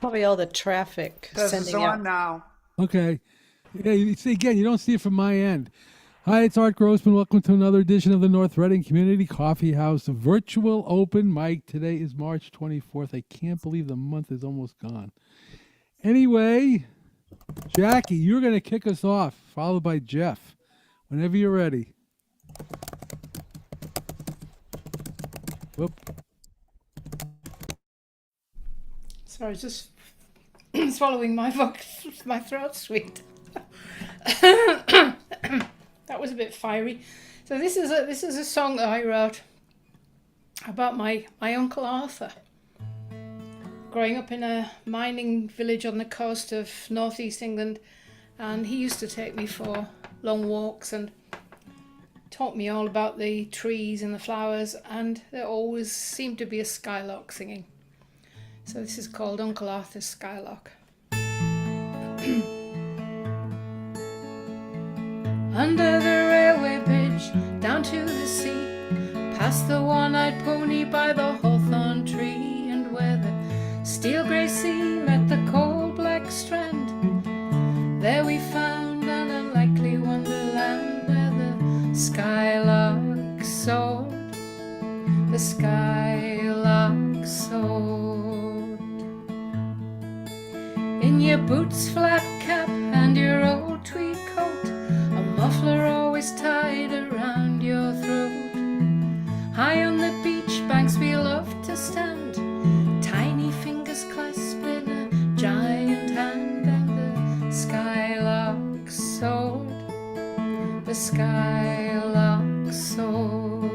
Probably all the traffic Says it's sending on out. now. Okay. Yeah, you see again, you don't see it from my end. Hi, it's Art Grossman. Welcome to another edition of the North Reading Community Coffee House virtual open mic. Today is March 24th. I can't believe the month is almost gone. Anyway, Jackie, you're going to kick us off, followed by Jeff. Whenever you're ready. Whoop. Sorry, just swallowing my throat sweet. That was a bit fiery. So this is a song that I wrote about my uncle Arthur. Growing up in a mining village on the coast of northeast England, and he used to take me for long walks and taught me all about the trees and the flowers, and there always seemed to be a skylark singing. So this is called Uncle Arthur's Skylark. Under the railway bridge, down to the sea, past the one-eyed pony by the hawthorn tree, and where the steel grey sea met the coal black strand, there we found an unlikely wonderland where the skylark soared, the skylark soared. In your boots, flat cap, and your old tweed coat, a muffler always tied around your throat. High on the beach banks we loved to stand, tiny fingers clasped in a giant hand, and the skylark soared, the skylark soared.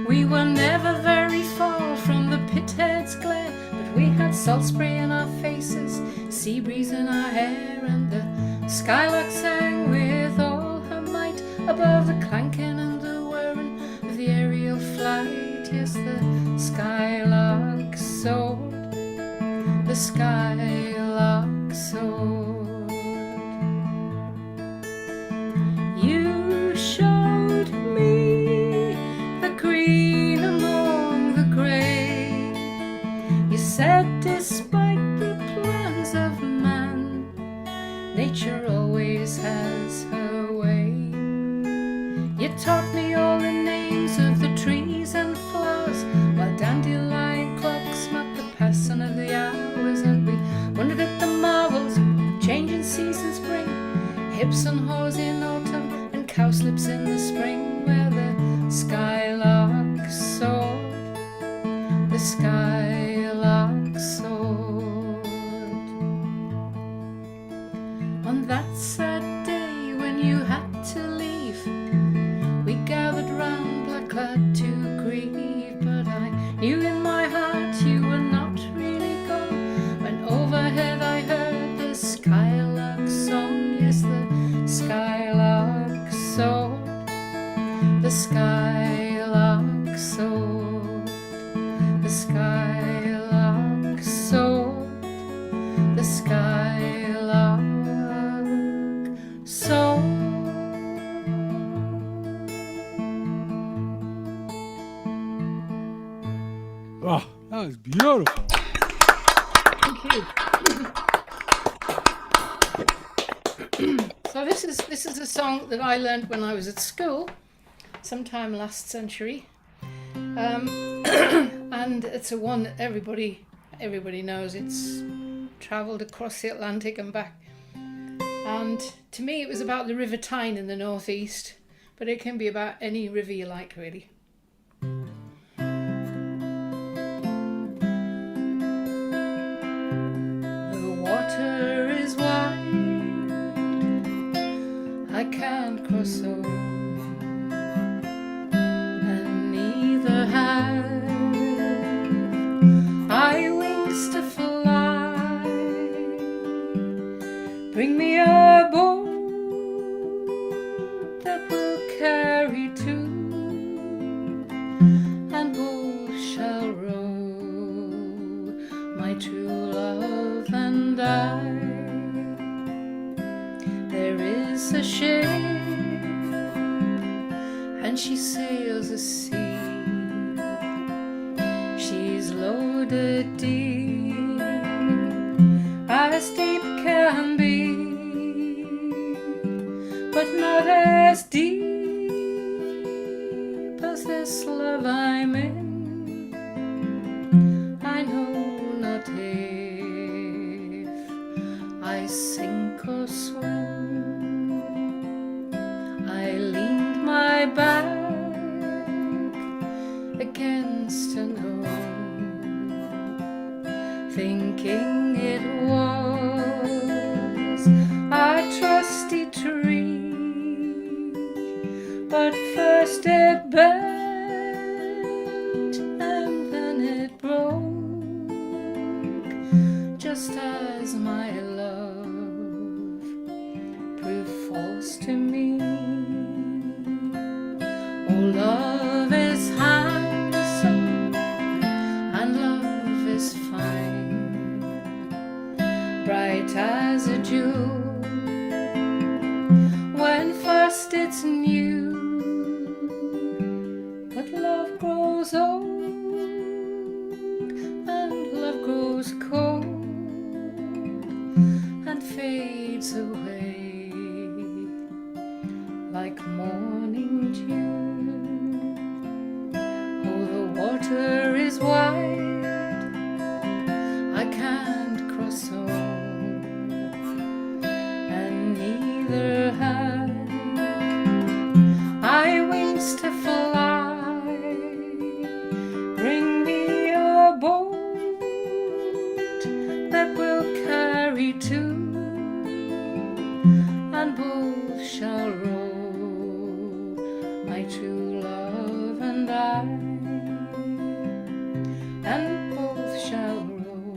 We were never very far from the pithead's glare, but we had salt spray in our faces, sea breeze in our hair, and the skylark sang with all her might above the clanking and the whirring of the aerial flight. Yes, the skylark soared, the skylark soared. You showed me the green among the grey. You said despite the plans of man, nature always has her way. You taught me all the names of the trees and flowers, while dandelion clocks marked the passing of the hours, and we wondered at the marvels changing seasons bring, hips and haws in autumn and cowslips in the spring, where the skylark soared, the skylark soared. On that sad day when you had to leave, we gathered round black-clad to grieve, but I knew in my heart you were not really gone, when overhead I heard the skylark song. Yes, the skylark soared, the skylark soared, the skylark soared, the skylark soared. Oh, that was beautiful. Thank you. So this is a song that I learned when I was at school, sometime last century, and it's a one that everybody knows. It's travelled across the Atlantic and back. And to me, it was about the River Tyne in the northeast, but it can be about any river you like, really. The water is wide, I can't cross over, and neither have I wings to fly. Bring me a boat that will carry two, and both shall row, my true love and I. There is a ship, and she sails the sea. She She's loaded deep, as deep can be, but not as deep as this love I'm in. I know not if I sink or swim. I leaned my back against an oak, thinking it was a trusty tree, but first it bent and then it broke, just as my love proved false to me. Oh, love is handsome and love is fine, bright as a jewel when first it's new, but love grows old and love grows cold and fades away like morning dew. Oh, the water is wide, I can't cross home, and neither have I wings to fly. Bring me a boat that will carry two, and both shall row, my true love and I, and both shall row,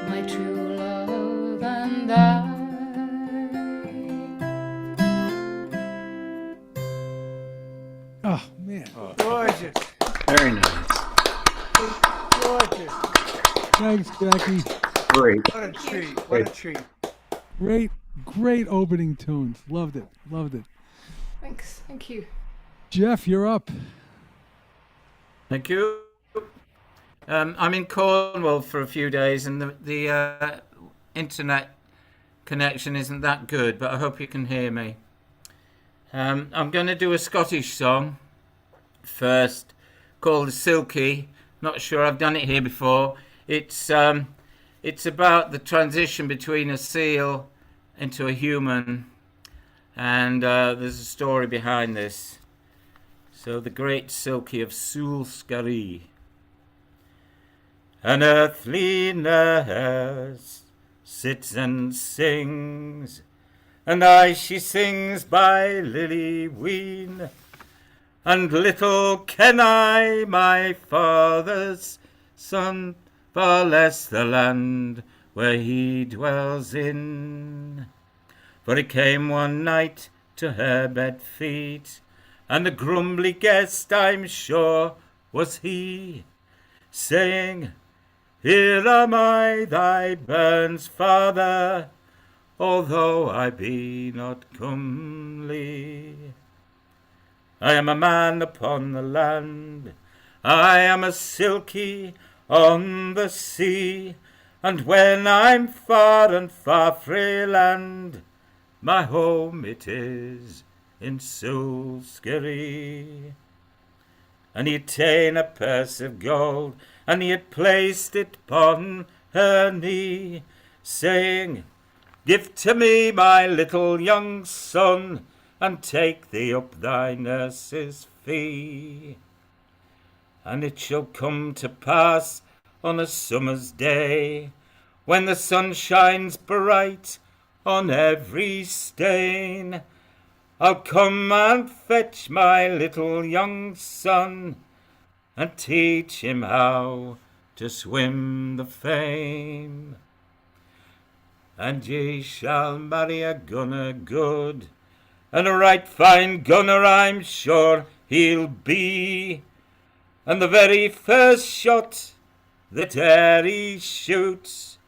my true love and I. Oh, man. Gorgeous. Very nice. Gorgeous. Thanks, Jackie. Great. What a treat. What a treat. Great opening tunes. Loved it. Thanks, thank you. Jeff, you're up. Thank you. I'm in Cornwall for a few days, and the internet connection isn't that good, but I hope you can hear me. I'm going to do a Scottish song first, called Silky. Not sure I've done it here before. It's about the transition between a seal into a human, and there's a story behind this. So the great Silky of Soulscarry. An earthly nurse sits and sings, and she sings by Lily Ween, and little ken I my father's son, far less the land where he dwells in. For he came one night to her bed feet, and the grumbly guest, I'm sure, was he, saying, Here am I, thy bairn's father, although I be not comely. I am a man upon the land, I am a silky on the sea, and when I'm far and far frae land, my home it is in Soulscarry. And he had ta'en a purse of gold, and he had placed it upon her knee, saying, Give to me my little young son, and take thee up thy nurse's fee. And it shall come to pass on a summer's day, when the sun shines bright on every stain, I'll come and fetch my little young son, and teach him how to swim the fame. And ye shall marry a gunner good, and a right fine gunner I'm sure he'll be, and the very first shot that e'er he shoots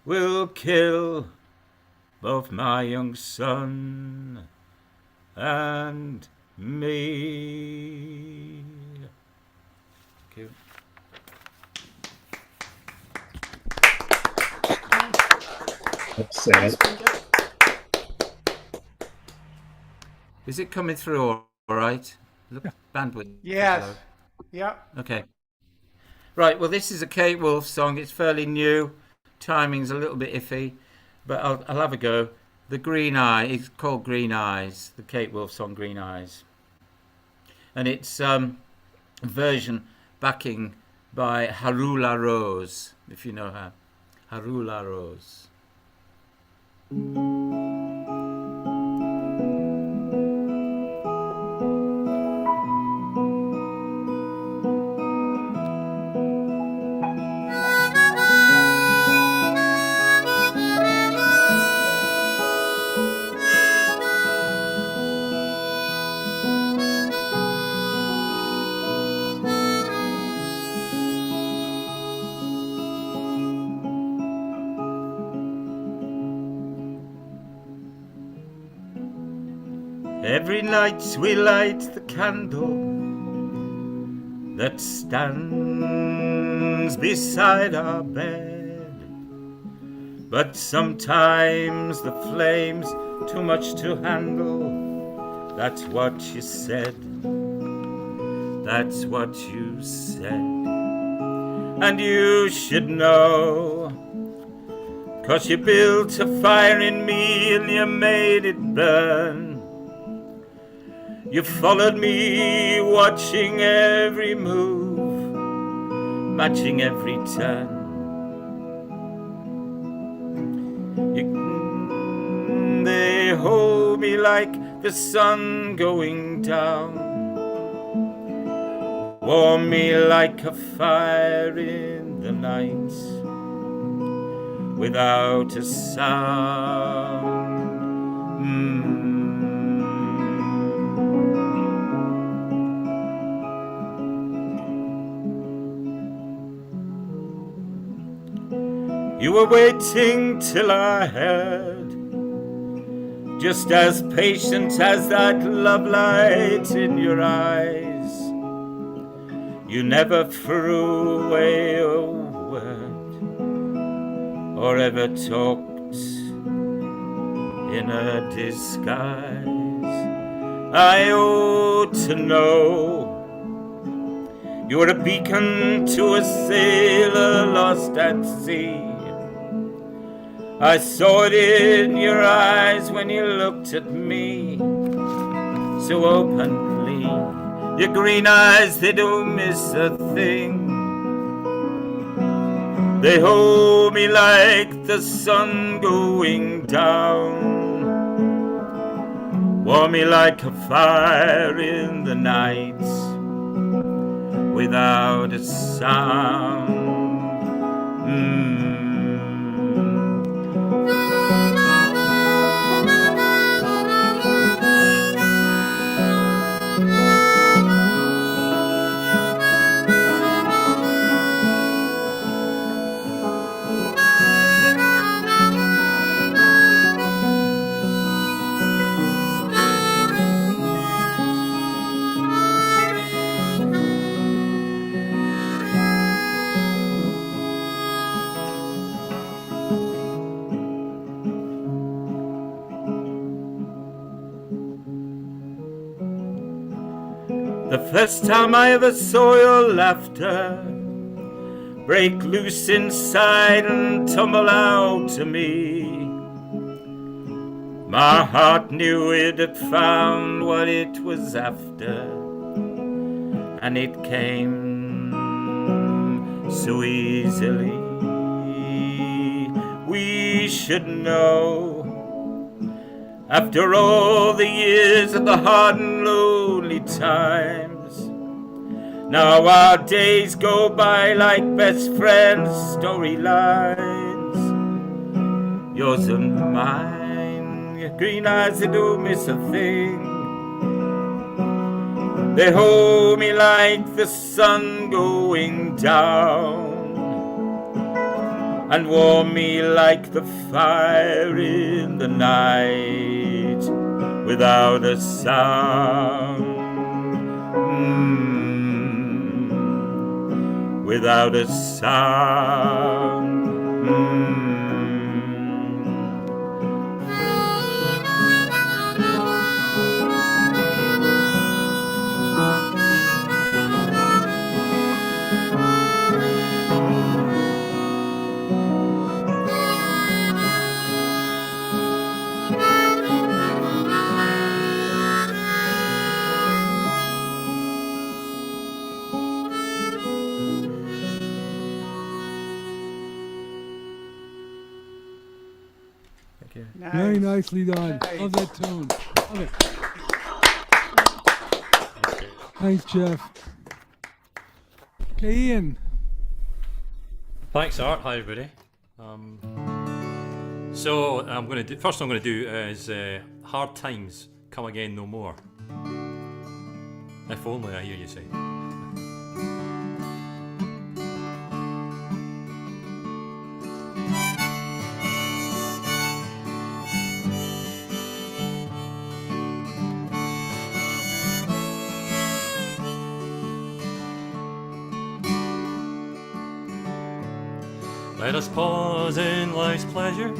will kill both my young son and me. you. That's sad. Is it coming through all right? Look, bandwidth. is Yes. low. Yep. Okay. Right, well, this is a Kate Wolf song. It's fairly new. Timing's a little bit iffy, but I'll have a go. The Green Eye, it's called Green Eyes, the Kate Wolf song Green Eyes. And it's a version backing by Harula Rose, if you know her. Harula Rose. Every night we light the candle that stands beside our bed, but sometimes the flame's too much to handle. That's what you said. That's what you said. And you should know, 'cause you built a fire in me and you made it burn. You followed me, watching every move, matching every turn. They hold me like the sun going down, warm me like a fire in the night, without a sound. You were waiting till I heard, just as patient as that love light in your eyes. You never threw away a word, or ever talked in a disguise. I ought to know, you were a beacon to a sailor lost at sea. I saw it in your eyes when you looked at me so openly. Your green eyes, they don't miss a thing. They hold me like the sun going down, warm me like a fire in the night, without a sound. The first time I ever saw your laughter break loose inside and tumble out to me, my heart knew it had found what it was after, and it came so easily. We should know, after all the years of the hard and lonely times, now our days go by like best friends' storylines. Yours and mine, your green eyes, they don't miss a thing. They hold me like the sun going down, and warm me like the fire in the night, without a sound. without a sound. Nice. Very nicely done. Nice. Love that tune. Love it. Thanks, Jeff. Okay, Ian. Thanks, Art. Hi, everybody. So I'm going to do. First, I'm going to do is "Hard Times Come Again No More." If only I hear you say. Let us pause in life's pleasures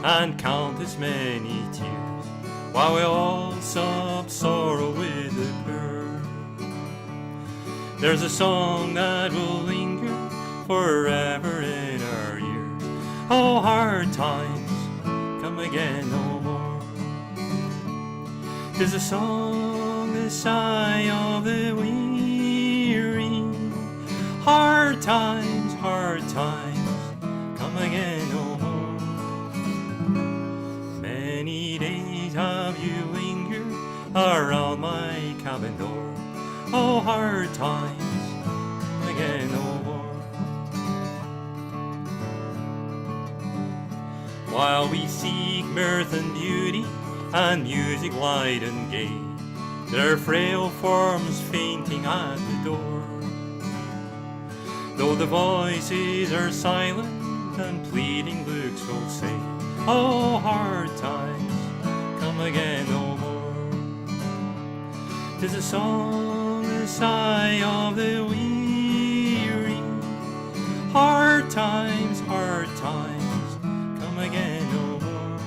and count as many tears, while we all sob sorrow with the poor. There's a song that will linger forever in our ears. Oh, hard times come again no more. 'Tis a song, the sigh of the weary. Hard times, come again no more. Many days have you lingered around my cabin door. Oh, hard times, come again no more. While we seek mirth and beauty and music light and gay, there are frail forms fainting at the door. Though the voices are silent and pleading looks will say, oh, hard times come again no more. 'Tis a song, the sigh of the weary. Hard times, come again no more.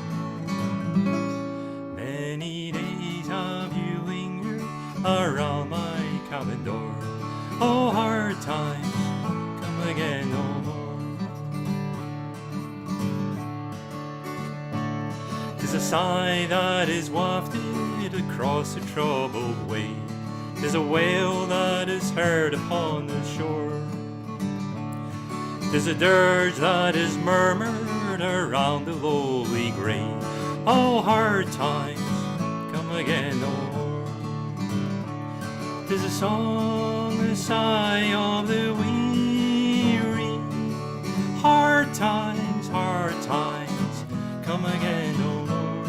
Many days have you lingered around my cabin door. Oh, hard times come again no more. 'Tis a sigh that is wafted across a troubled wave. 'Tis a wail that is heard upon the shore. 'Tis a dirge that is murmured around the lowly grave. Oh, hard times come again no more. 'Tis a song, the sigh of the weary. Hard times, come again no more.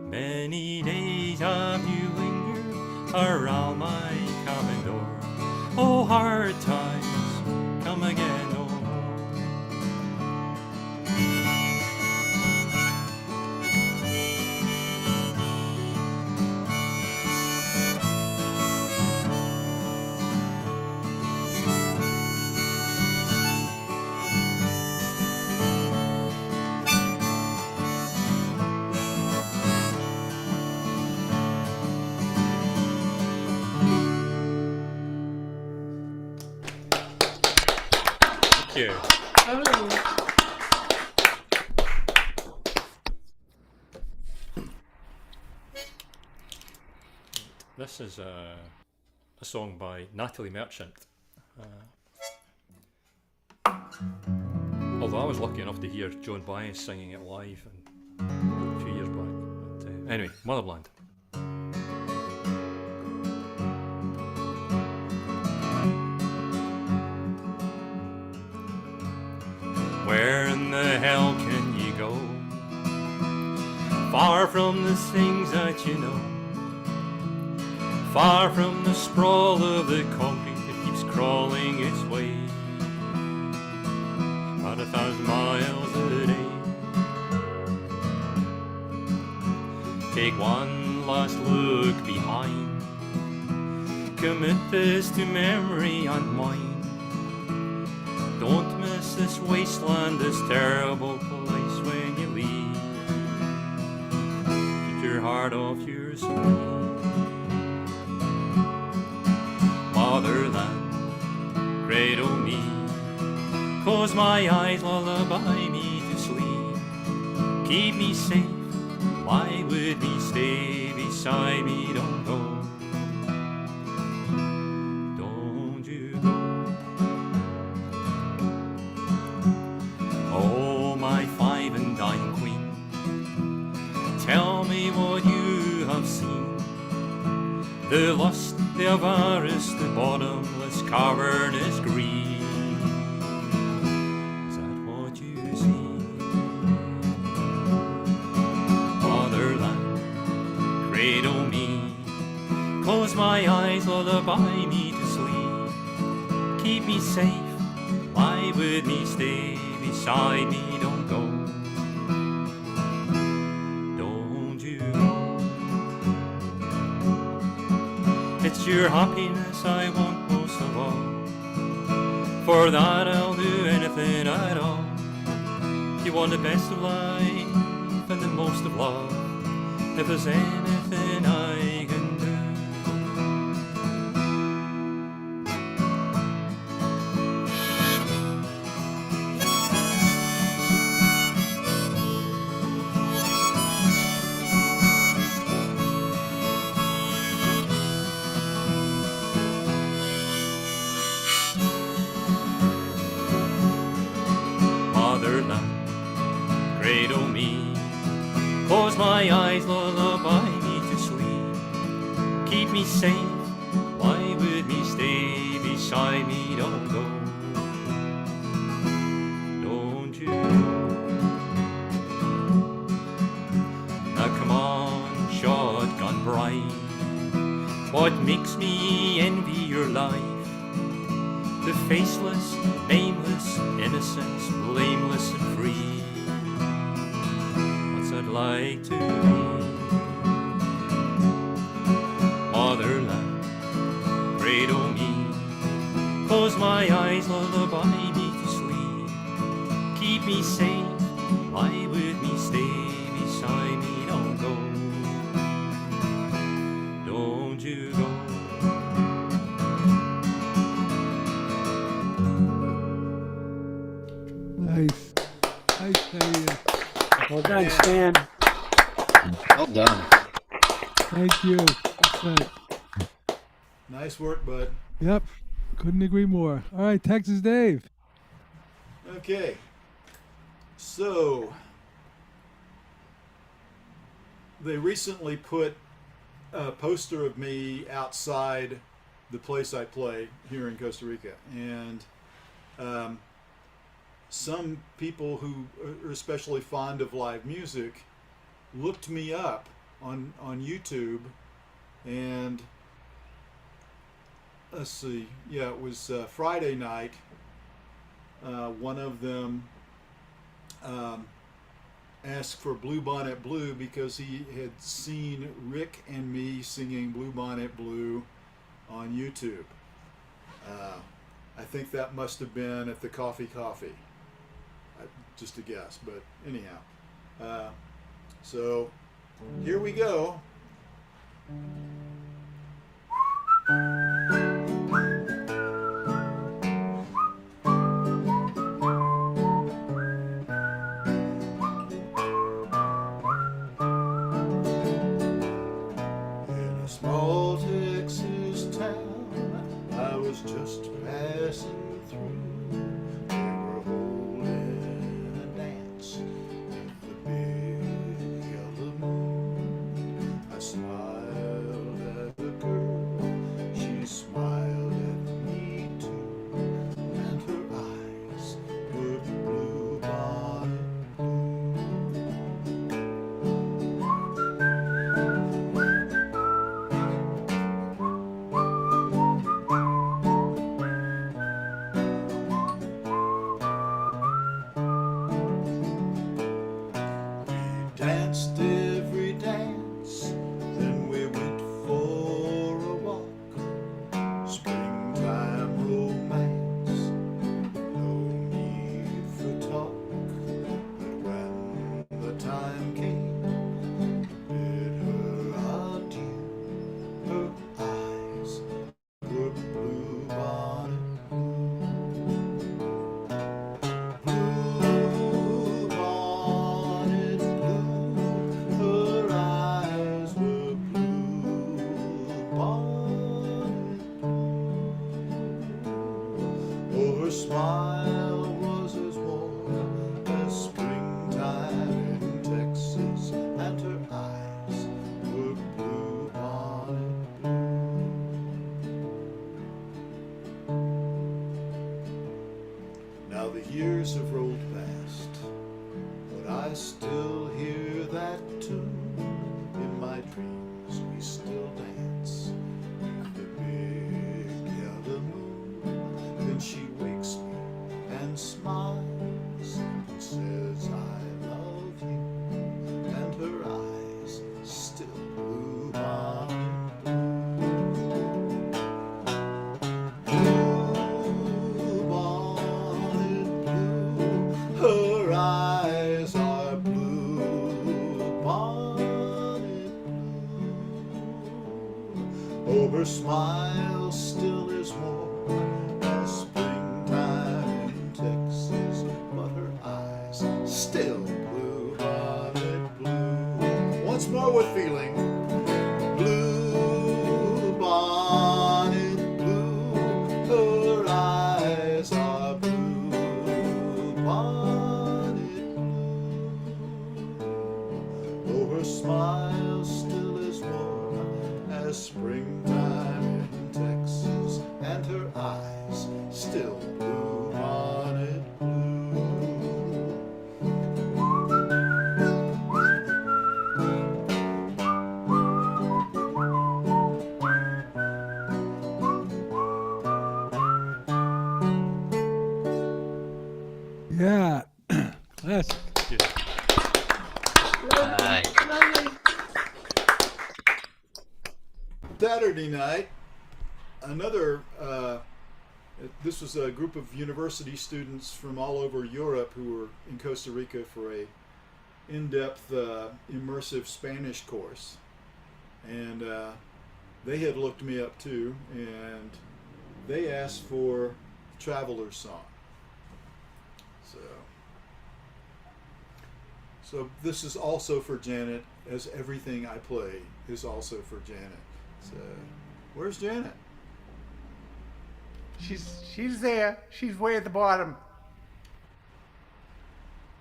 Many days have you lingered around my cabin door. Oh, hard times come again no more. Thank you. This is a song by Natalie Merchant. Although I was lucky enough to hear Joan Baez singing it live a few years back. But, anyway, Motherland. Where in the hell can you go? Far from the things that you know. Far from the sprawl of the concrete that keeps crawling its way. About 1,000 miles a day. Take one last look behind. commit this to memory and mine. Don't miss this wasteland, this terrible place when you leave. Keep your heart off your sleeve. Motherland, cradle me, close my eyes, lullaby me to sleep. Keep me safe, lie with me, stay beside me, don't go. Don't you go. Oh, my 5 and dime queen, tell me what you have seen. The lust, the avarice, the bottomless cavernous greed. Is that what you see? Motherland, cradle me, close my eyes, lullaby me to sleep. Keep me safe, lie with me, stay beside me, don't go. Don't you go. It's your happiness I want most of all. For that I'll do anything at all. You want the best of life and the most of love. If there's anything I can do. Motherland, cradle me, close my eyes, lullaby me to sleep. Keep me safe, lie with me, stay beside me, don't go. Don't you go. Now come on, shotgun bright, what makes me envy your life? The faceless, nameless, innocence, blameless and free. What's that like to be? Motherland, cradle me, close my eyes, lullaby me to sleep. Keep me safe, lie with me, stay beside me, don't go. Don't you go. Nice. Nice, Diane. Well done, Stan. Well done. Thank you. Excellent. Nice work, bud. Yep. Couldn't agree more. All right, Texas Dave. Okay. So, they recently put a poster of me outside the place I play here in Costa Rica. And some people who are especially fond of live music looked me up on YouTube, and let's see, yeah, it was Friday night. One of them asked for Bluebonnet Blue because he had seen Rick and me singing Bluebonnet Blue on YouTube. I think that must have been at the Coffee. Just a guess, but anyhow. So here we go. In a small Texas town, I was just passing through. They were holding a dance with the big yellow moon. I smiled at the girl, she smiled at me too, and her eyes were blue-bonnet blue. her smile was as warm as springtime in Texas, and her eyes were blue bonnet blue. Now the years have rolled past, but I still hear that tune. In my dreams we still dance with the big yellow moon. Then she wakes me and smiles and says I love you, and her eyes still blue bonnet blue bonnet blue. Her eyes are blue bonnet blue. Oh, her smile still is warm as springtime in Texas, but her eyes still blue bonnet blue. Once more with feeling. Blue bonnet blue. Her eyes are blue bonnet blue. Oh, her smile still is warm as springtime in Texas, and her eyes still blue bonnet blue. Yeah. Classic. Nice. Saturday night, another, this was a group of university students from all over Europe who were in Costa Rica for a in-depth immersive Spanish course. And they had looked me up too, and they asked for Traveler's Song. So this is also for Janet, as everything I play is also for Janet. So, where's Janet? She's there. She's way at the bottom.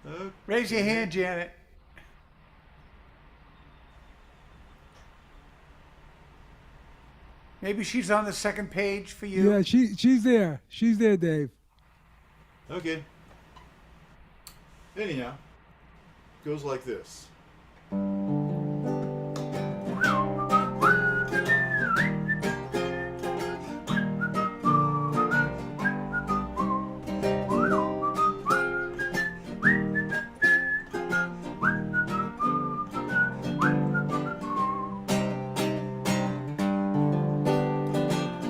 Okay. Raise your hand, Janet. Maybe she's on the second page for you. Yeah, she's there. She's there, Dave. Okay. Anyhow, goes like this.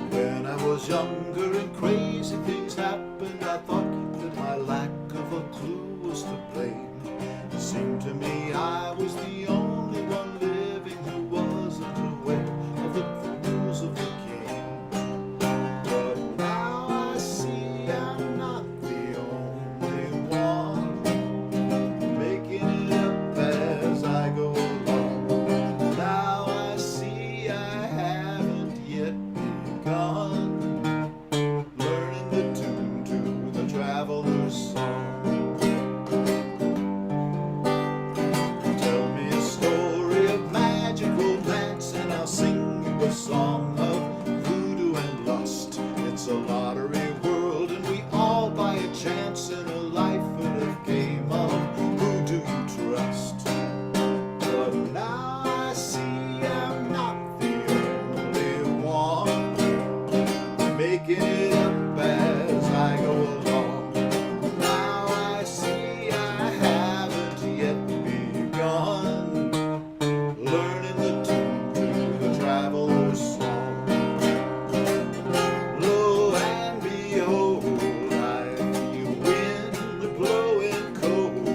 When I was younger and crazy things happened, I thought that my lack of a clue was to blame. It seemed to me I was the only one living who wasn't aware of the rules of the game. But now I see I'm not the only one, making it up as I go along. Now I see I haven't yet begun learning the tune to the traveler's song. Tell me a story of magic romance, and I'll sing you a song of voodoo and lust. It's a lottery world, and we all buy a chance in a life full of game of who do you trust? But now I see I'm not the only one, making it up as I go along. Now I see I haven't yet begun learning the tune to the traveler's song. Lo and behold, I feel wind blowing cold.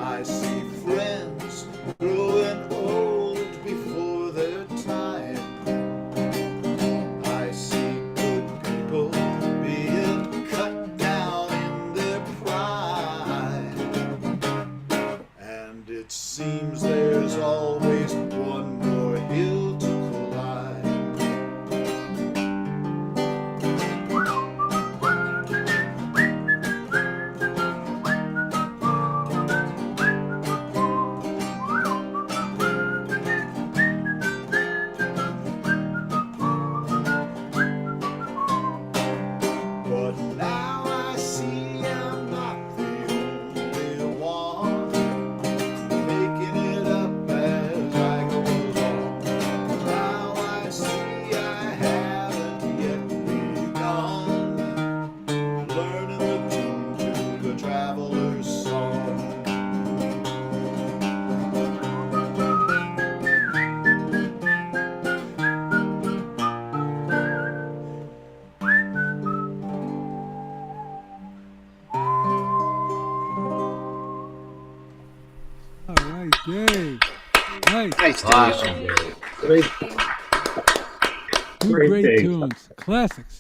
I see friends growing old before their time. I see good people Nice deletion. Great, Two Great great take. tunes, classics.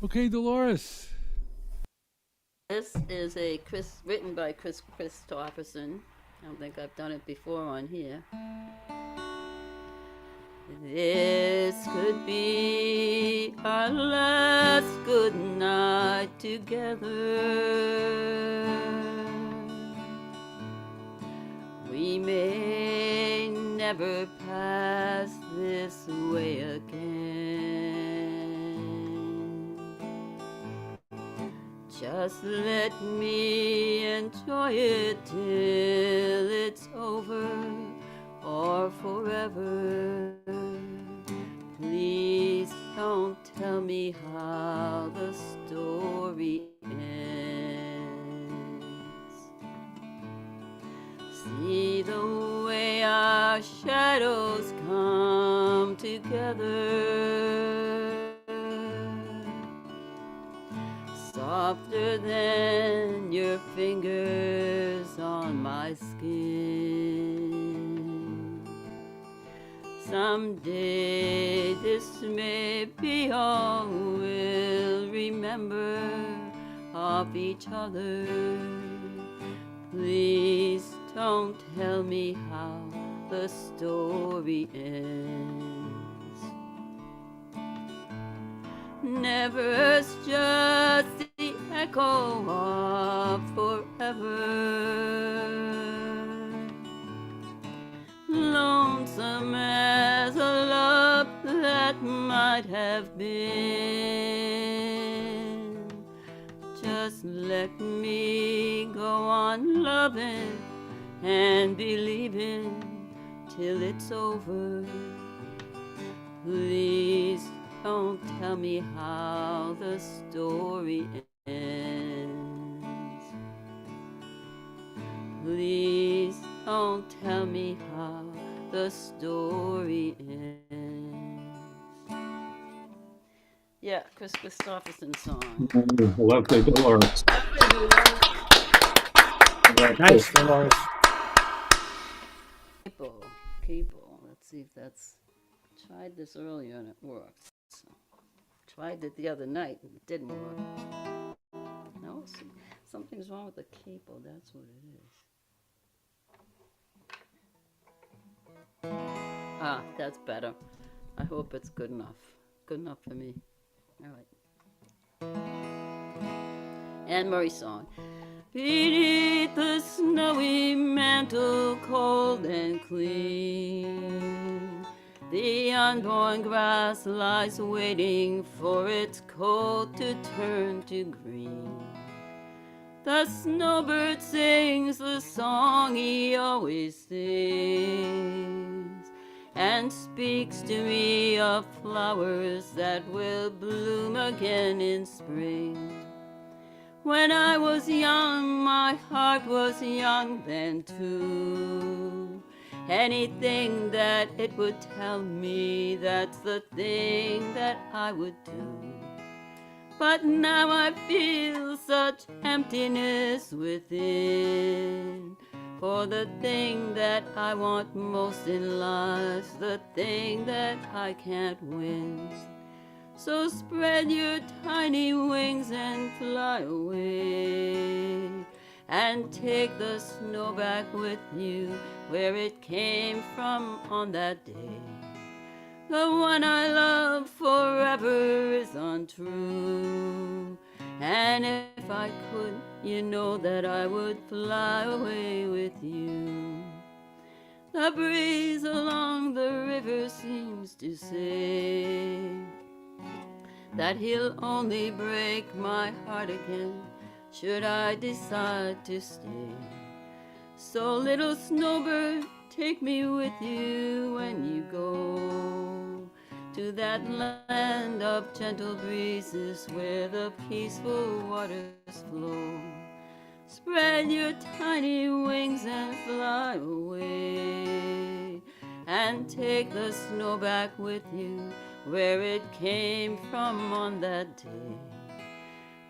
Okay, Dolores. This is written by Chris Christopherson. I don't think I've done it before on here. This could be our last good night together. We may never pass this way again. Just let me enjoy it till it's over or forever. Please don't tell me how the story ends. See the way our shadows come together, softer than your fingers on my skin. Someday this may be all we'll remember of each other. Please don't tell me how the story ends. Never's just the echo of forever. Lonesome as a love that might have been. Just let me go on loving and believing till it's over. Please don't tell me how the story ends. Please don't tell me how the story ends. Yeah, Chris Christopherson song. Lovely, Dolores. Nice, Dolores. Cable. Let's see if that's. Tried this earlier and it worked. Tried it the other night and it didn't work. No, something's wrong with the cable. That's what it is. Ah, that's better. I hope it's good enough. Good enough for me. All right. Anne Murray song. Beneath the snowy mantle, cold and clean, the unborn grass lies waiting for its coat to turn to green. The snowbird sings the song he always sings, and speaks to me of flowers that will bloom again in spring. When I was young, my heart was young then too. Anything that it would tell me, that's the thing that I would do. But now I feel such emptiness within, for the thing that I want most in life's the thing that I can't win. So spread your tiny wings and fly away, and take the snow back with you where it came from on that day. The one I love forever is untrue, and if I could, you know that I would fly away with you. The breeze along the river seems to say that he'll only break my heart again should I decide to stay. So little snowbird, take me with you when you go to that land of gentle breezes where the peaceful waters flow. Spread your tiny wings and fly away, and take the snow back with you where it came from on that day.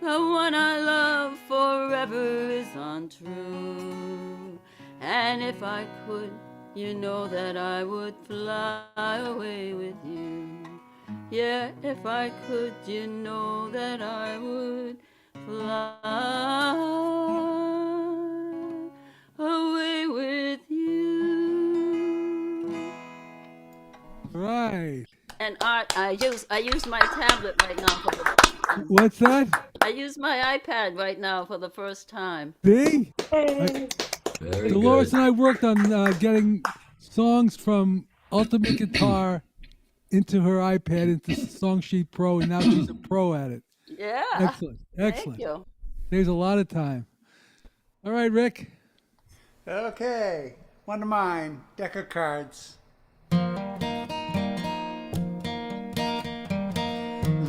The one I love forever is untrue, and if I could, you know that I would fly away with you. Yeah, if I could, you know that I would fly away with you. Right. And Art, I use my tablet right now for the. What's that? I use my iPad right now for the first time. See? Very Dolores good. and I worked on getting songs from Ultimate Guitar into her iPad, into Songsheet Pro, and now she's a pro at it. Yeah. Excellent. Thank Excellent. you. There's a lot of time. All right, Rick. Okay, one of mine, deck of cards.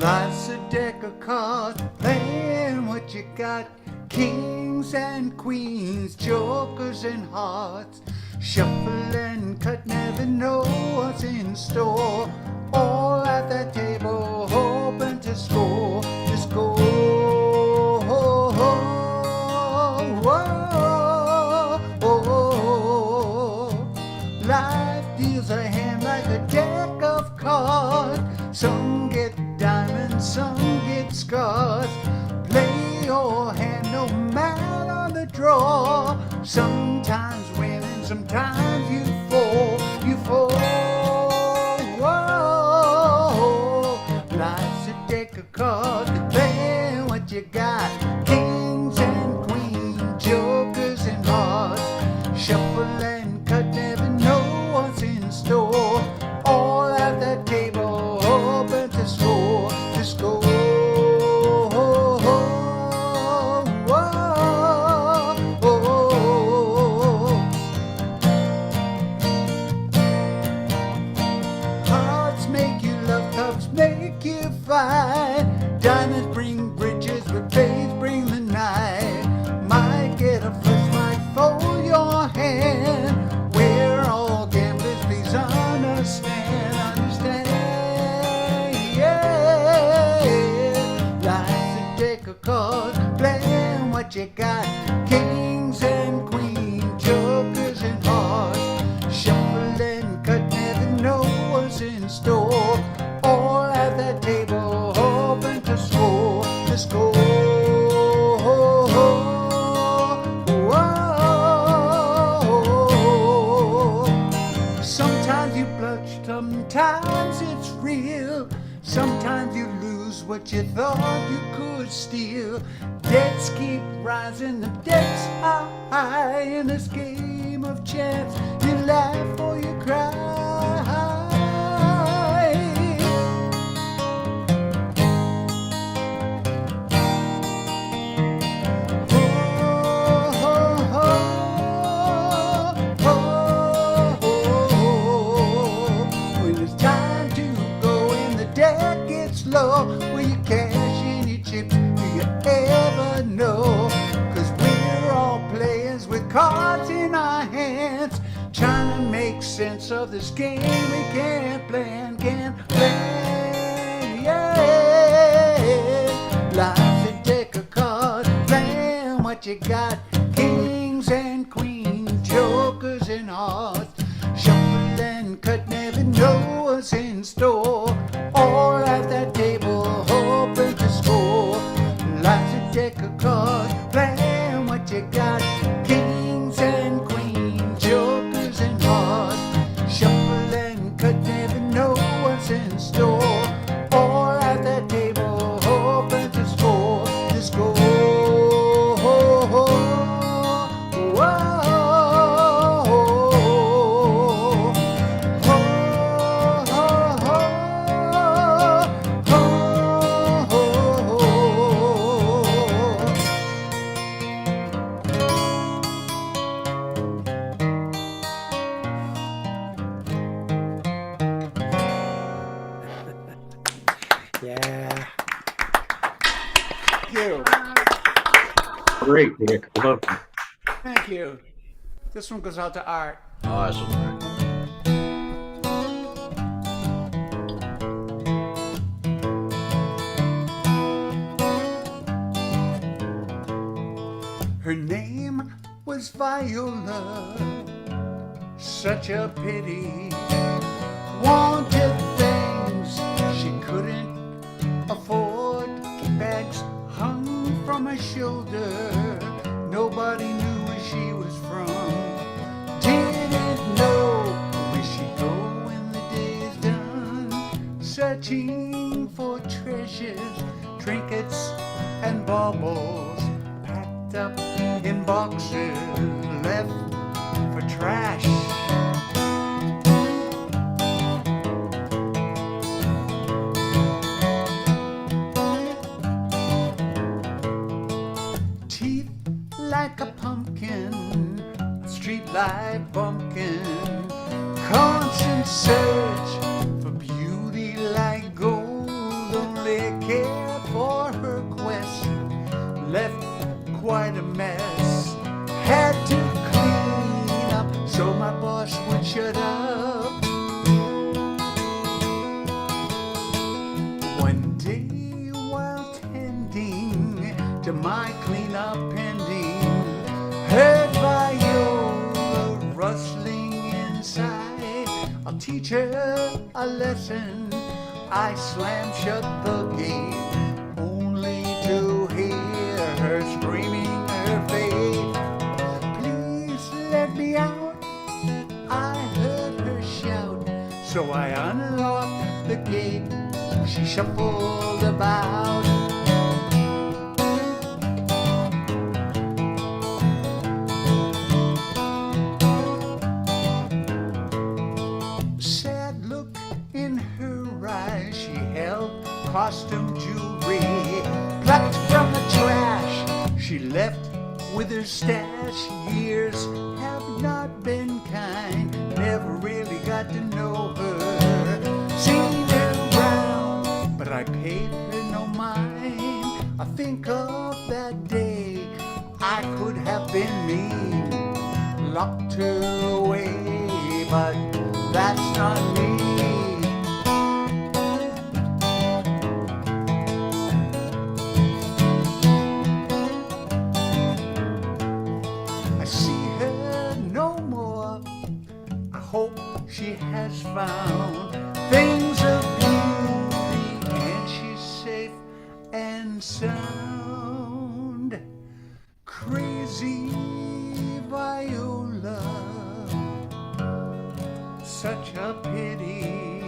Life's a deck of cards, playing what you got. Kings and queens, jokers and hearts. Shuffle and cut, never know what's in store. All at that table, hoping to score. Just go. Life deals a hand like a deck of cards. Some get diamonds, some get scars. Play your hand no matter the draw. Sometimes win and sometimes you fall. You fall. Whoa. Life's a deck of cards. Play what you got. Kings and queens, jokers and hearts. Shuffle and cut, never know what's in store. All at that table, open to score. Just go. Hearts make you love, cups make you fight. Diamonds bring bridges, but faith bring the night. Might get a flush, might fold your hand. We're all gamblers, please understand, understand. Yeah, life's a deck of cards, playing what you got. Kings and queens, jokers and hearts. Shuffle and cut, never know what's in store. All at that table, hoping to score. Just go. Sometimes you blush, sometimes it's real. Sometimes you lose what you thought you could steal. Debts keep rising, the debts are high. In this game of chance, you laugh or you cry. When it's time to go and the deck gets low, will you cash in your chips? Do you ever know? 'Cause we're all players with cards in our hands, trying to make sense of this game we can't plan, can't plan. Yeah, life's a deck of cards, plan what you got. Kings and queens, jokers and hearts. Shuffle and cut, never know what's in store. All at that table, hoping to score. Life's a deck of cards, plan what you got. Kings and queens, jokers and hearts. Shuffle and cut, never know what's in store. All at that table, hoping to score. Just go. Yeah. Thank you. Great, Rick. Love it. Thank you. This one goes out to Art. Awesome. Her name was Viola. such a pity. Wanted things she couldn't afford. Bags hung from her shoulder. Nobody knew where she was from. Didn't know where she'd go when the day's done. Searching for treasures, trinkets, and baubles, packed up in boxes, left for trash. Teeth like a pumpkin, streetlight bumpkin, constant search for beauty like gold. Only cared for her quest, left quite a mess. Had to clean up so my boss would shut up. One day while tending to my cleanup pending, heard viola rustling inside. I'll teach her a lesson. I slammed shut the gate, only to hear her screaming her fate. Please let me out, I heard her shout. So I unlocked the gate, she shuffled about. Sad look in her eyes, she held costume jewelry, plucked from the trash. She left with her stash. Years have not been kind, never really got to know her. Seen her around, but I paid her no mind. I think of that day I could have been mean, locked her away, but that's not me. I see her no more. I hope she has found things of beauty and she's safe and sound. Crazy viola, such a pity.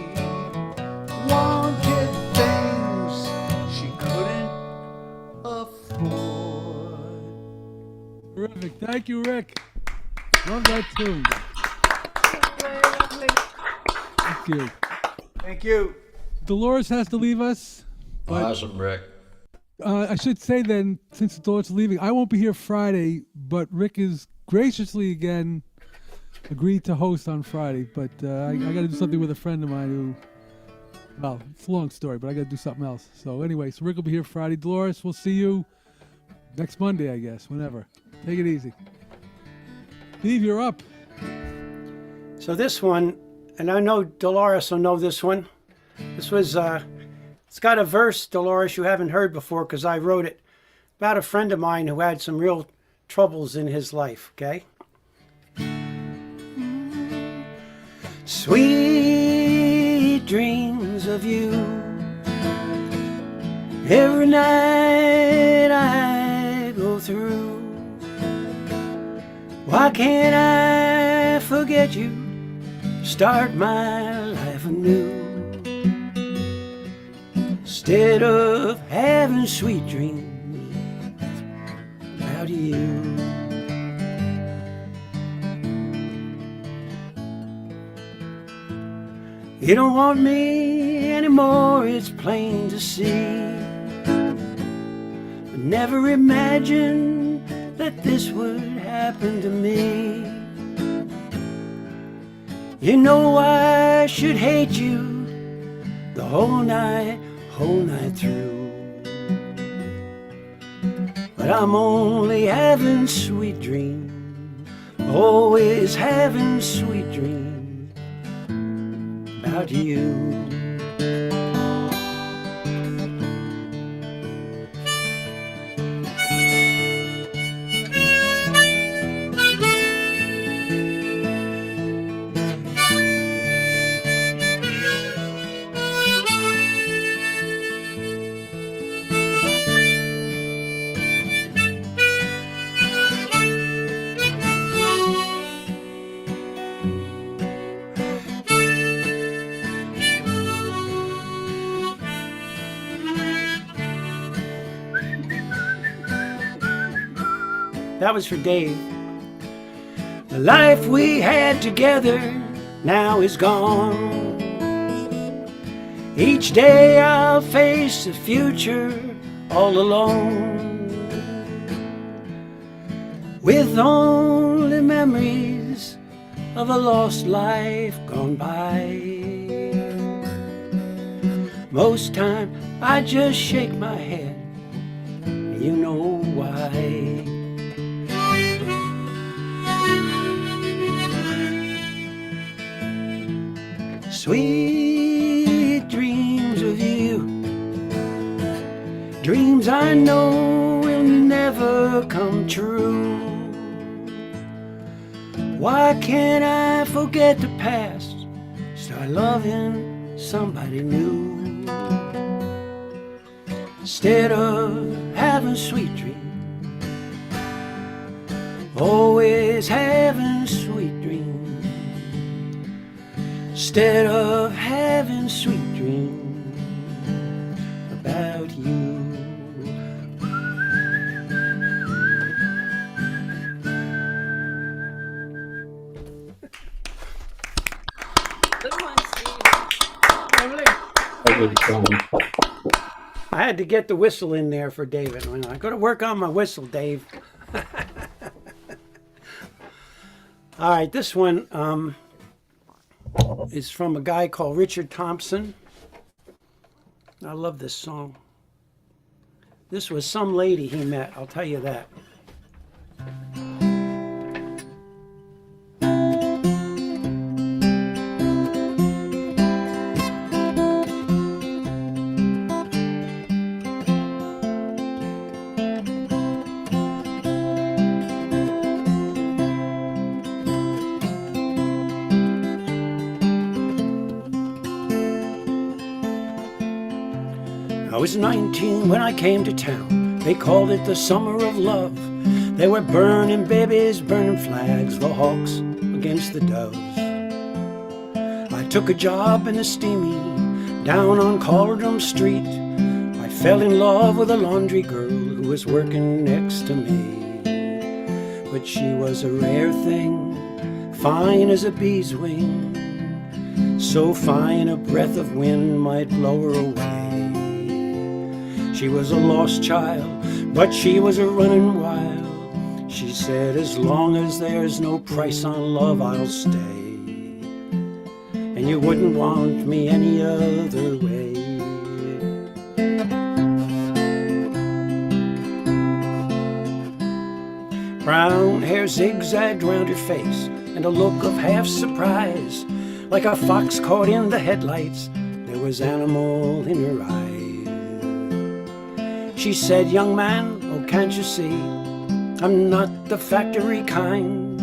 Wanted things she couldn't afford. Terrific. Thank you, Rick. Love that tune. Thank you. Thank you. Dolores has to leave us. But Awesome, Rick. I should say then, since Dolores is leaving, I won't be here Friday, but Rick is graciously again agreed to host on Friday. But I got to do something with a friend of mine who, well, it's a long story, but I got to do something else. So anyway, so Rick will be here Friday. Dolores, we'll see you next Monday, I guess, whenever. Take it easy. Steve, you're up. So this one, and I know Dolores will know this one. This was, it's got a verse, Dolores, you haven't heard before because I wrote it about a friend of mine who had some real troubles in his life, okay? Sweet dreams of you every night I go through. Why can't I forget you, start my life anew? Instead of having sweet dreams about you. You don't want me anymore, it's plain to see. But never imagined that this would happen to me. You know I should hate you the whole night through. But I'm only having sweet dreams, always having sweet dreams about you. That was for Dave. The life we had together now is gone. Each day I'll face the future all alone, with only memories of a lost life gone by. Most time I just shake my head, you know why. Sweet dreams of you, dreams I know will never come true. Why can't I forget the past, start loving somebody new? Instead of having sweet dreams, always having sweet dreams. Instead of having sweet dreams about you. Good one, Steve. That was fun. I had to get the whistle in there for David. I got to work on my whistle, Dave. All right, this one is from a guy called Richard Thompson. I love this song. This was some lady he met, I'll tell you that. I was 19 when I came to town. They called it the summer of love. They were burning babies, burning flags, the hawks against the doves. I took a job in the steamy down on Caldrum Street. I fell in love with a laundry girl who was working next to me. But she was a rare thing, fine as a bee's wing, so fine a breath of wind might blow her away. She was a lost child, but she was a running wild. She said, as long as there's no price on love, I'll stay. And you wouldn't want me any other way. Brown hair zigzagged round her face, and a look of half surprise. Like a fox caught in the headlights, there was animal in her eyes. She said, young man, oh can't you see, I'm not the factory kind.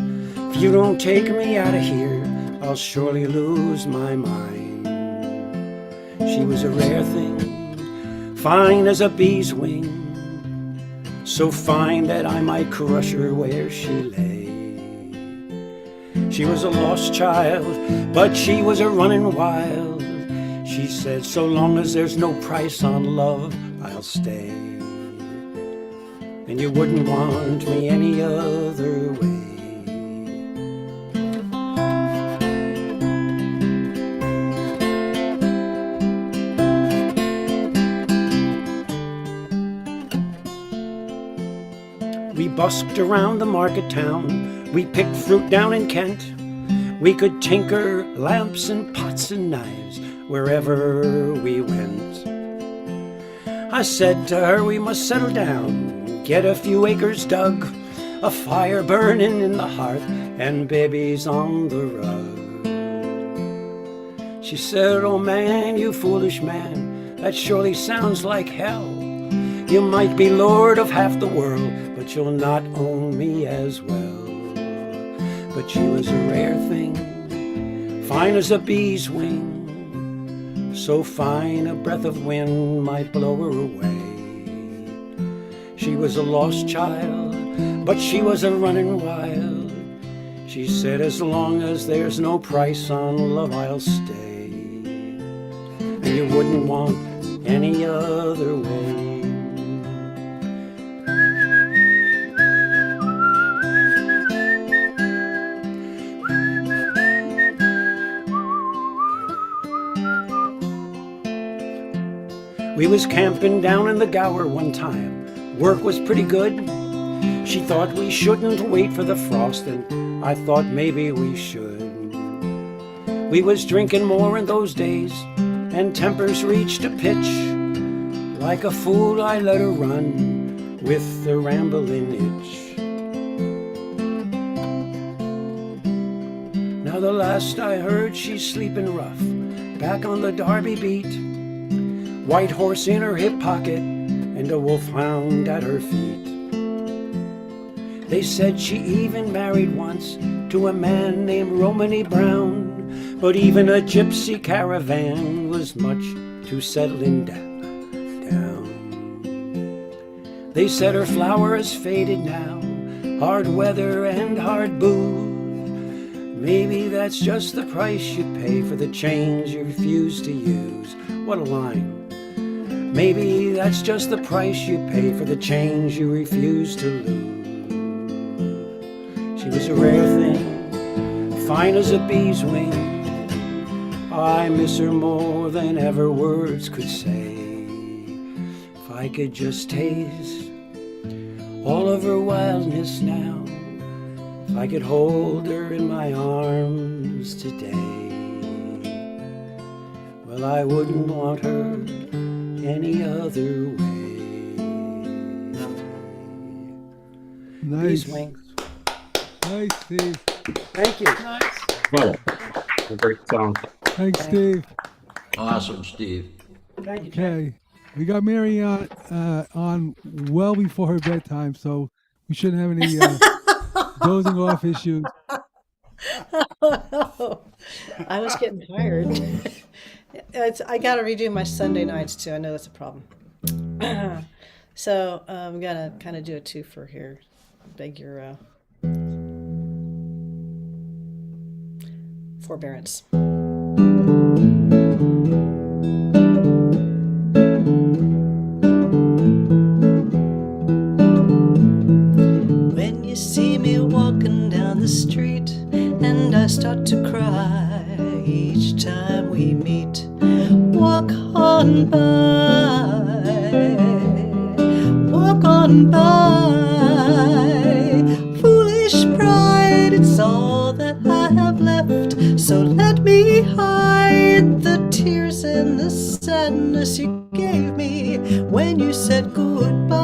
If you don't take me out of here, I'll surely lose my mind. She was a rare thing, fine as a bee's wing, so fine that I might crush her where she lay. She was a lost child, but she was a running wild. She said, so long as there's no price on love, I'll stay. And you wouldn't want me any other way. We busked around the market town, we picked fruit down in Kent. We could tinker lamps and pots and knives wherever we went. I said to her, we must settle down, get a few acres dug, a fire burning in the hearth, and babies on the rug. She said, oh man, you foolish man, that surely sounds like hell. You might be lord of half the world, but you'll not own me as well. But she was a rare thing, fine as a bee's wing, so fine a breath of wind might blow her away. She was a lost child, but she was a running wild. She said, as long as there's no price on love, I'll stay. And you wouldn't want any other way. We was camping down in the Gower one time. Work was pretty good. She thought we shouldn't wait for the frost, and I thought maybe we should. We was drinking more in those days, and tempers reached a pitch. Like a fool I let her run with the rambling itch. Now the last I heard, she's sleeping rough, back on the Derby beat. White horse in her hip pocket, and a wolfhound at her feet. They said she even married once to a man named Romany Brown, but even a gypsy caravan was much too settling down. They said her flower is faded now, hard weather and hard booze. Maybe that's just the price you pay for the change you refuse to use. What a line. Maybe that's just the price you pay for the change you refuse to lose. She was a rare thing, fine as a bee's wing. I miss her more than ever words could say. If I could just taste all of her wildness now, if I could hold her in my arms today, well, I wouldn't want her any other way. Nice. These wings. Nice, Steve. Thank you. Well, a great song. Thanks, Steve. Awesome, Steve. Thank you. Okay. We got Mary on well before her bedtime, so we shouldn't have any dozing off issues. I was getting tired. I got to redo my Sunday nights too. I know that's a problem. So I'm gonna kind of do a twofer here. Beg your forbearance. When you see me walking down the street and I start to cry each time we meet, walk on by, foolish pride, it's all that I have left, so let me hide the tears and the sadness you gave me when you said goodbye.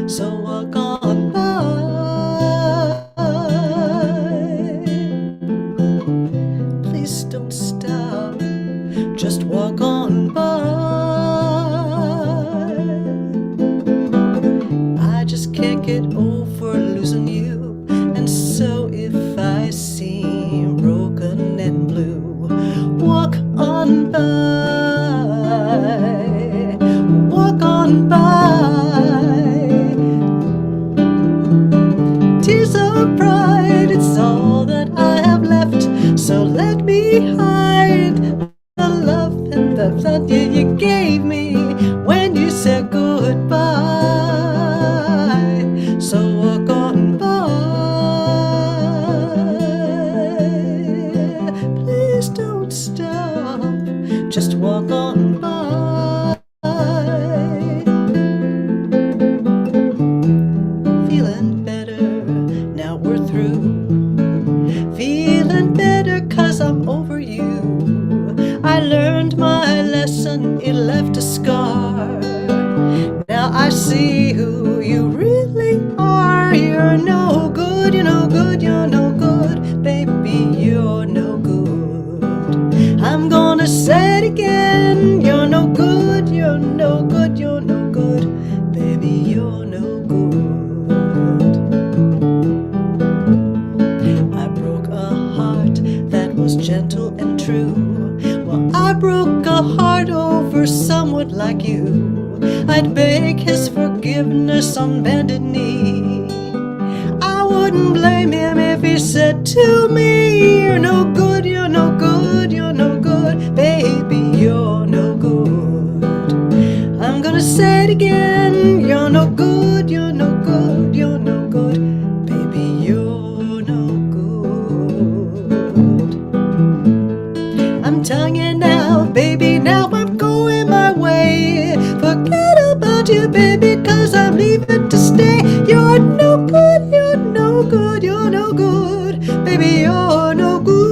So walk on by. Please don't stop, just walk on by. I just can't get over losing you, and so if I seem broken and blue, walk on by. Walk on by. Tears of pride, it's all that I have left, so let me hide the love and the love you gave me when you said goodbye. So walk on by. Please don't stop, just walk on by. Feeling better, now we're through. Feeling better 'cause I'm over you. I learned my lesson, it left a scar. Now I see who you really are. You're no good, you're no good, you're no good. Baby, you're no good. I'm gonna say it again. You're no good, you're no good, you're no good. Baby, you're no good. I broke a heart that was gentle and true. Well, I broke a heart over someone like you. I'd beg his forgiveness on bended knee. I wouldn't blame him if he said to me, you're no good, you're no good, you're no good. Baby, you're no good. I'm gonna say it again. You're no good, you're no good, you're no good. Baby, you're no good. I'm telling you now, baby, now I'm going. forget about you, baby, 'cause I'm leaving to stay. You're no good, you're no good, you're no good, baby, you're no good.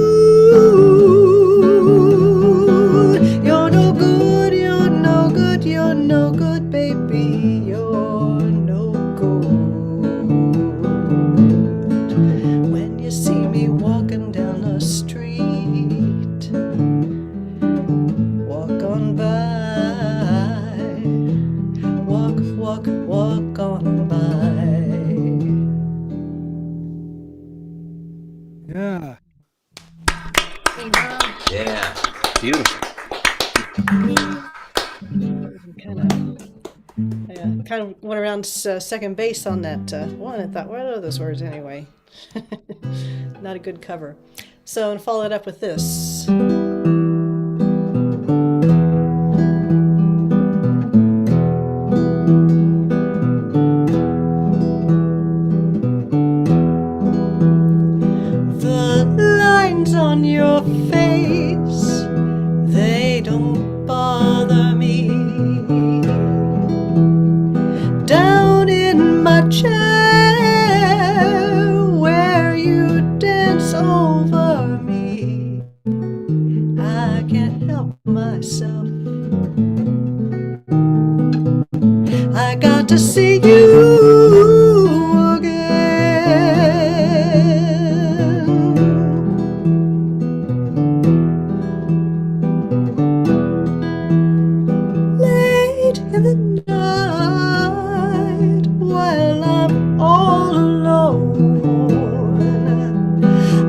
You're no good, you're no good, you're no good, baby, you're no good. When you see me walking down the street, walk on by, walk, walk, walk on by. Yeah. Yeah. Beautiful. Kind of went around second base on that one. I thought, what are those words anyway? Not a good cover. So, and follow it up with this. The lines on your face, they don't bother me. Down in my chair, where you dance over me, I can't help myself. I got to see you again. Late in the night, while I'm all alone,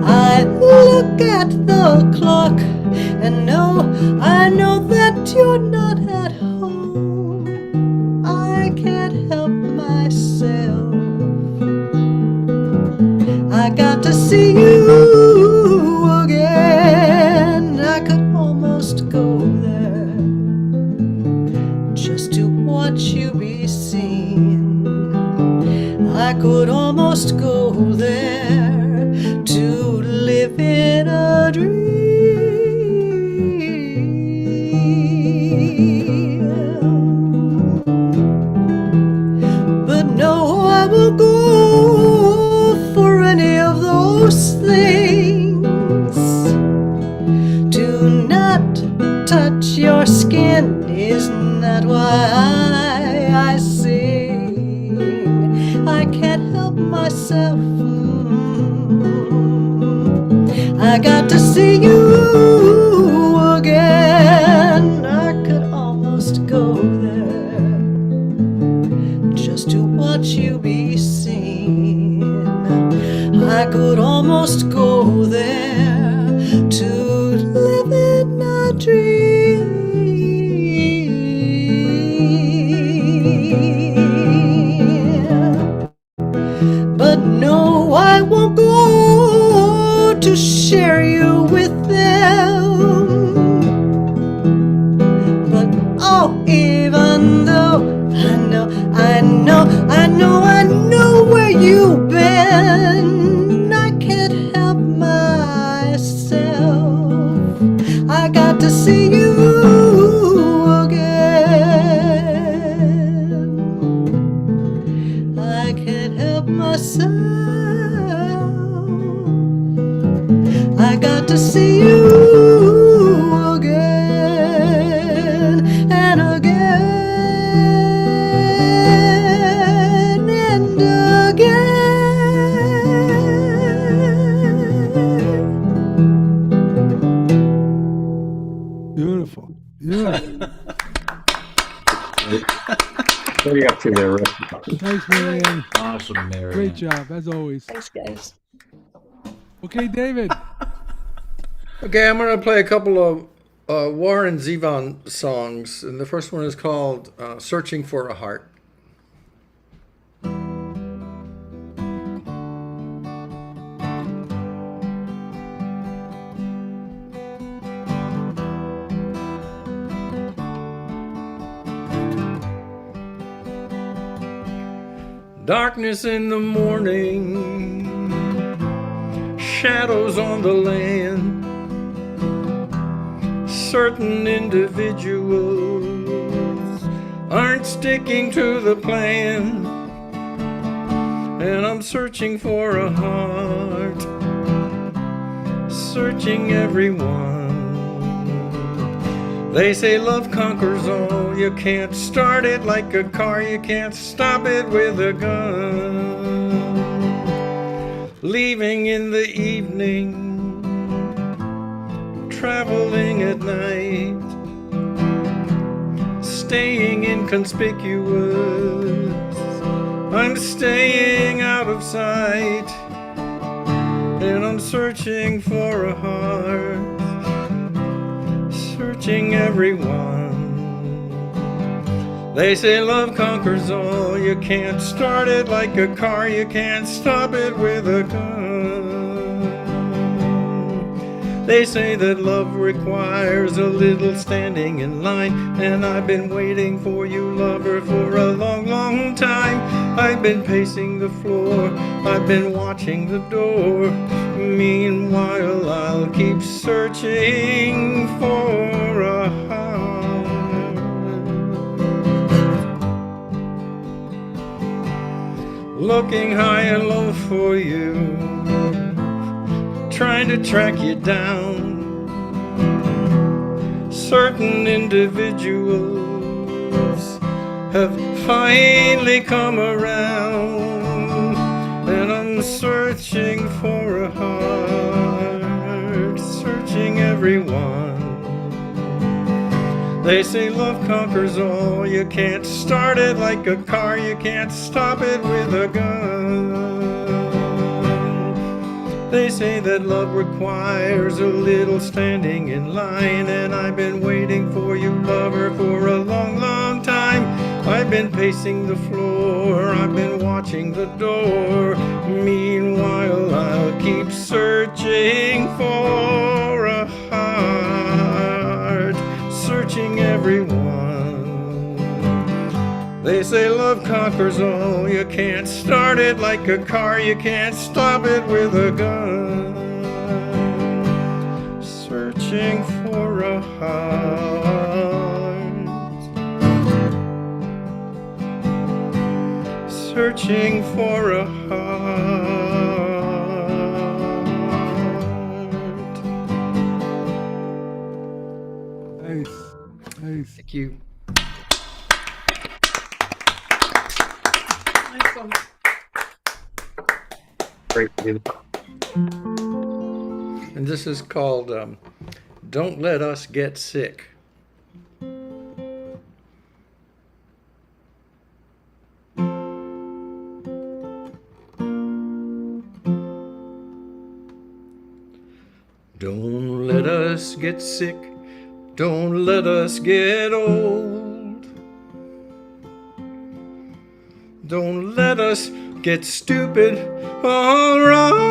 I look at the clock and I know that you're not at home. I can't help myself. I got to see you again. I could almost go there just to watch you be seen. I could almost go there to live in a dream. But no, I will go for any of those things. To not touch your skin is not why I sing. I can't help myself. I got to see you again. I could almost go there just to watch you be seen. I could almost go there to live in a dream. But no, I won't go to share you with them. But oh, even though I know where you've been, I can't help myself. I got to see you again. I can't help myself. I got to see you again and again and again. Beautiful. Beautiful. What are you up to there, Rick? Thanks, Marianne. Awesome, Mary. Great job, as always. Thanks, guys. Okay, David. Okay, I'm going to play a couple of Warren Zevon songs, and the first one is called Searching for a Heart. Darkness in the morning, shadows on the land. Certain individuals aren't sticking to the plan, and I'm searching for a heart, searching everyone. They say love conquers all. You can't start it like a car, you can't stop it with a gun. Leaving in the evening, traveling at night, staying inconspicuous, I'm staying out of sight, and I'm searching for a heart, searching everyone. They say love conquers all. You can't start it like a car, you can't stop it with a gun. They say that love requires a little standing in line, and I've been waiting for you, lover, for a long, long time. I've been pacing the floor, I've been watching the door. Meanwhile, I'll keep searching for a heart, looking high and low for you, trying to track you down. Certain individuals have finally come around, and I'm searching for a heart, searching everyone. They say love conquers all. You can't start it like a car, you can't stop it with a gun. They say that love requires a little standing in line, and I've been waiting for you, lover, for a long, long time. I've been pacing the floor, I've been watching the door. Meanwhile, I'll keep searching for a heart, searching everyone. They say love conquers all. You can't start it like a car, you can't stop it with a gun. Searching for a heart, searching for a heart. Nice. Nice. Thank you. Great. Dude. And this is called Don't Let Us Get Sick. Don't let us get sick, don't let us get old. Don't let us get stupid, alright.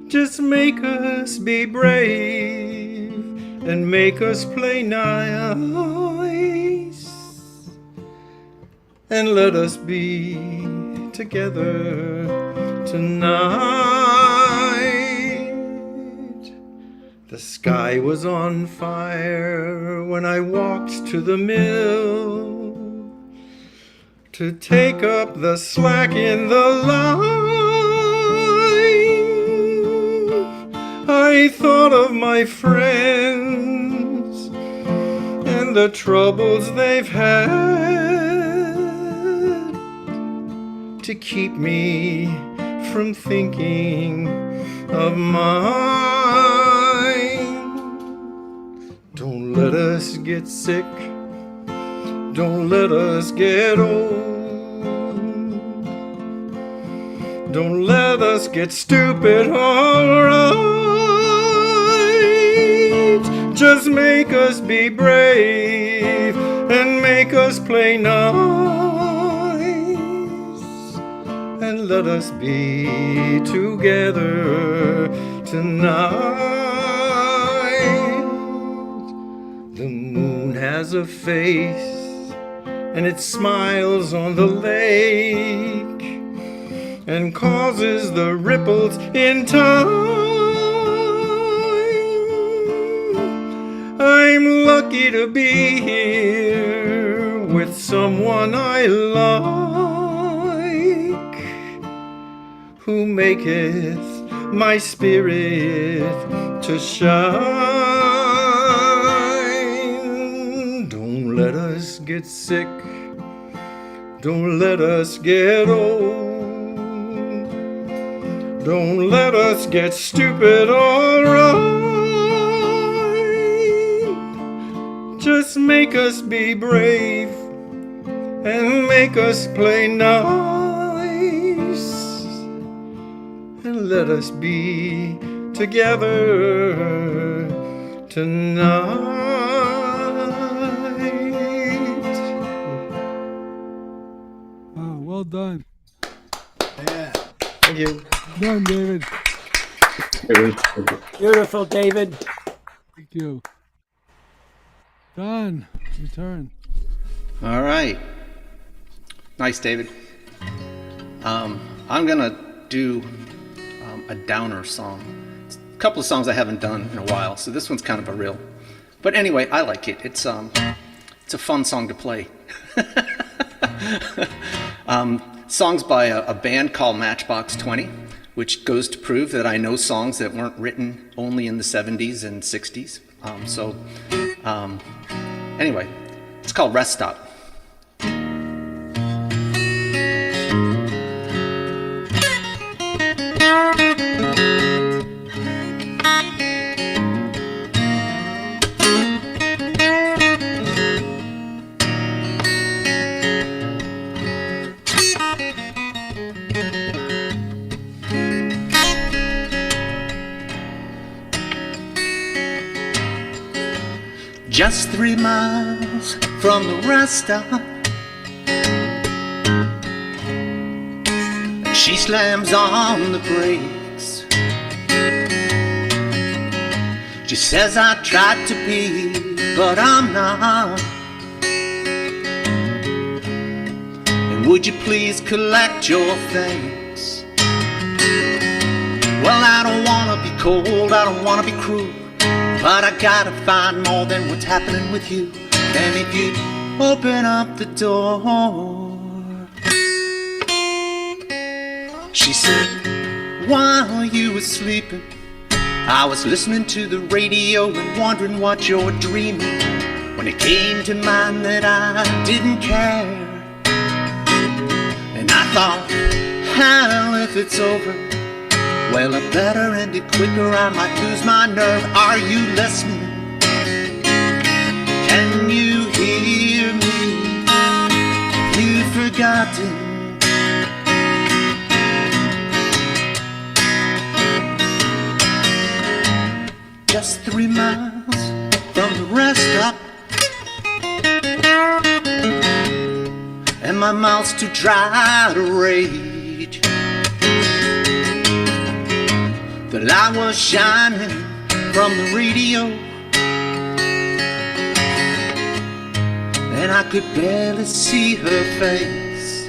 Just make us be brave and make us play nice, and let us be together tonight. The sky was on fire when I walked to the mill to take up the slack in the line. I thought of my friends and the troubles they've had to keep me from thinking of mine. Don't let us get sick, don't let us get old. Don't let us get stupid, alright. Just make us be brave and make us play nice, and let us be together tonight. The moon has a face and it smiles on the lake and causes the ripples in time. I I'm lucky to be here with someone I like, who maketh my spirit to shine. Don't let us get sick, don't let us get old, don't let us get stupid or right. Just make us be brave and make us play nice, and let us be together tonight. Oh, well done. Yeah. Thank you. Done, David. Beautiful, David. Thank you. Don, your turn. All right. Nice, David. I'm gonna do a downer song. It's a couple of songs I haven't done in a while, so this one's kind of a real. But anyway, I like it. It's a fun song to play. Songs by a band called Matchbox 20, which goes to prove that I know songs that weren't written only in the 70s and 60s. Anyway, it's called Rest Stop. Just 3 miles from the rest stop, she slams on the brakes. She says I tried to be, but I'm not. And would you please collect your things? Well, I don't wanna be cold, I don't wanna be cruel, but I gotta find more than what's happening with you. And if you open up the door, she said, while you were sleeping, I was listening to the radio and wondering what you're dreaming, when it came to mind that I didn't care. And I thought, hell, if it's over, well, I better end it quicker, I might lose my nerve. Are you listening? Can you hear me? You've forgotten. Just 3 miles from the rest stop, and my mouth's too dry to rage. The light was shining from the radio, and I could barely see her face.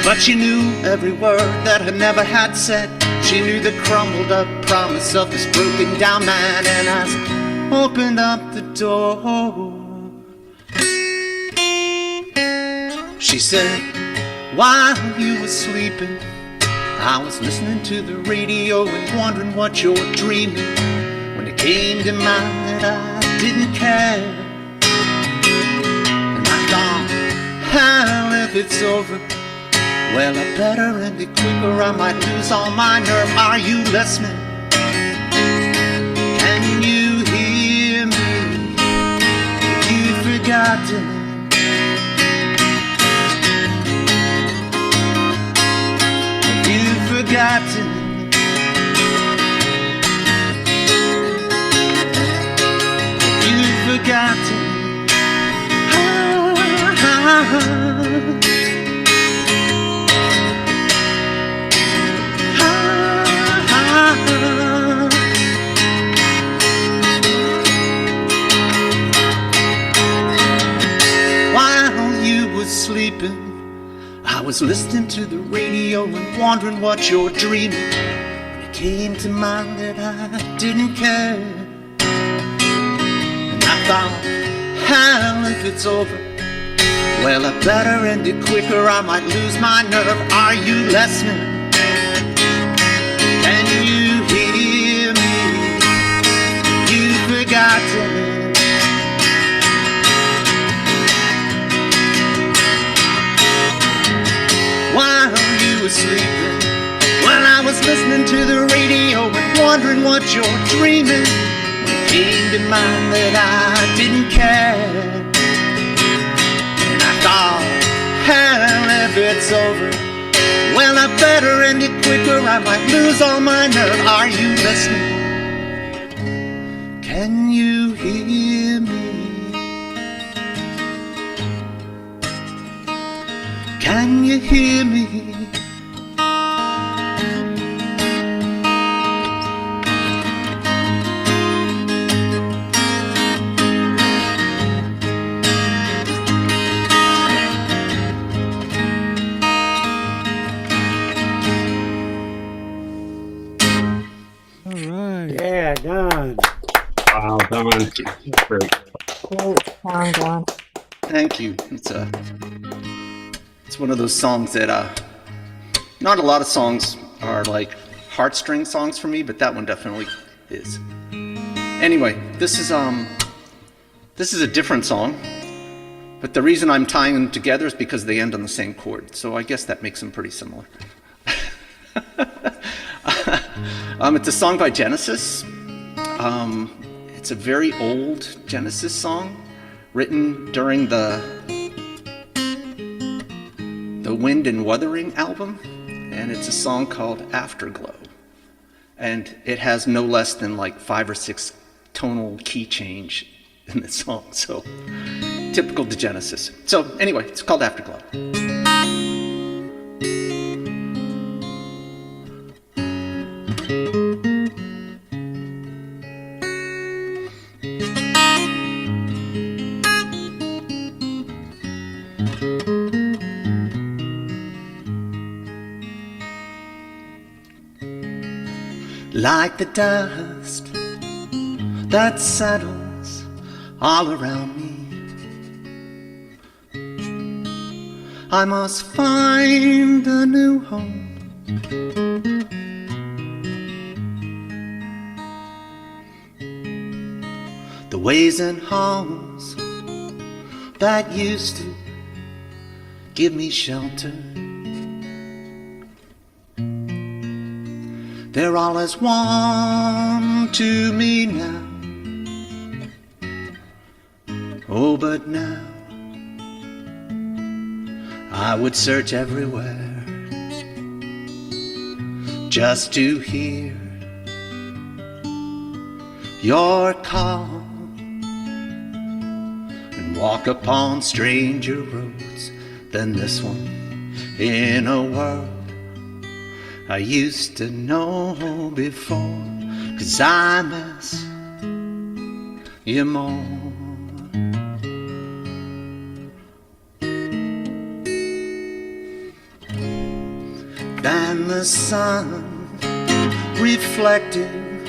But she knew every word that I never had said. She knew the crumbled up promise of this broken down man. And I opened up the door, she said, while you were sleeping, I was listening to the radio and wondering what you're dreaming, when it came to mind that I didn't care. And I thought, hell, if it's over, well, I better end it quicker, I might lose all my nerve. Are you listening? Can you hear me? You've forgotten. You've forgotten. You've forgotten. While you were sleeping, I was listening to the radio and wondering what you're dreaming, when it came to mind that I didn't care. thought, hell, if it's over, well, I better end it quicker, I might lose my nerve. Are you listening? Can you hear me? You've forgotten. While you were sleeping, well, I was listening to the radio and wondering what you're dreaming. When it came to mind that I didn't care, and I thought, hell, if it's over, well, I better end it quicker, I might lose all my nerve. Are you listening? Can you hear me? Can you hear me? Yeah, Don. Wow, Don. That's great. Great song, Don. Thank you. It's one of those songs that not a lot of songs are like heartstring songs for me, but that one definitely is. Anyway, this is a different song, but the reason I'm tying them together is because they end on the same chord. So I guess that makes them pretty similar. It's a song by Genesis. It's a very old Genesis song written during the Wind and Wuthering album, and it's a song called Afterglow. And it has no less than like 5 or 6 tonal key change in the song, so typical to Genesis. So anyway, it's called Afterglow. Like the dust that settles all around me, I must find a new home. The ways and halls that used to give me shelter, they're all as one to me now. Oh, but now I would search everywhere just to hear your call and walk upon stranger roads than this one in a world I used to know before, 'cause I miss you more than the sun reflecting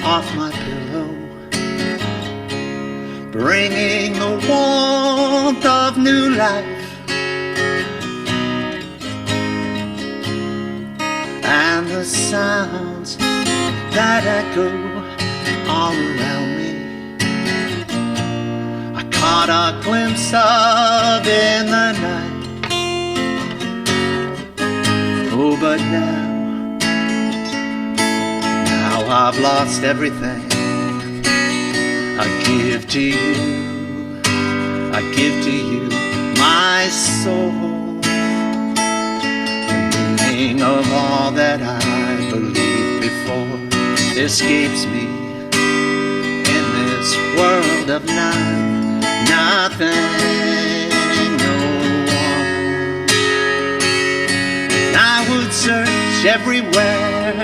off my pillow, bringing the warmth of new life and the sounds that echo all around me. I caught a glimpse of in the night. Oh, but now I've lost everything. I give to you my soul, of all that I believed before escapes me in this world of nothing, no one. And I would search everywhere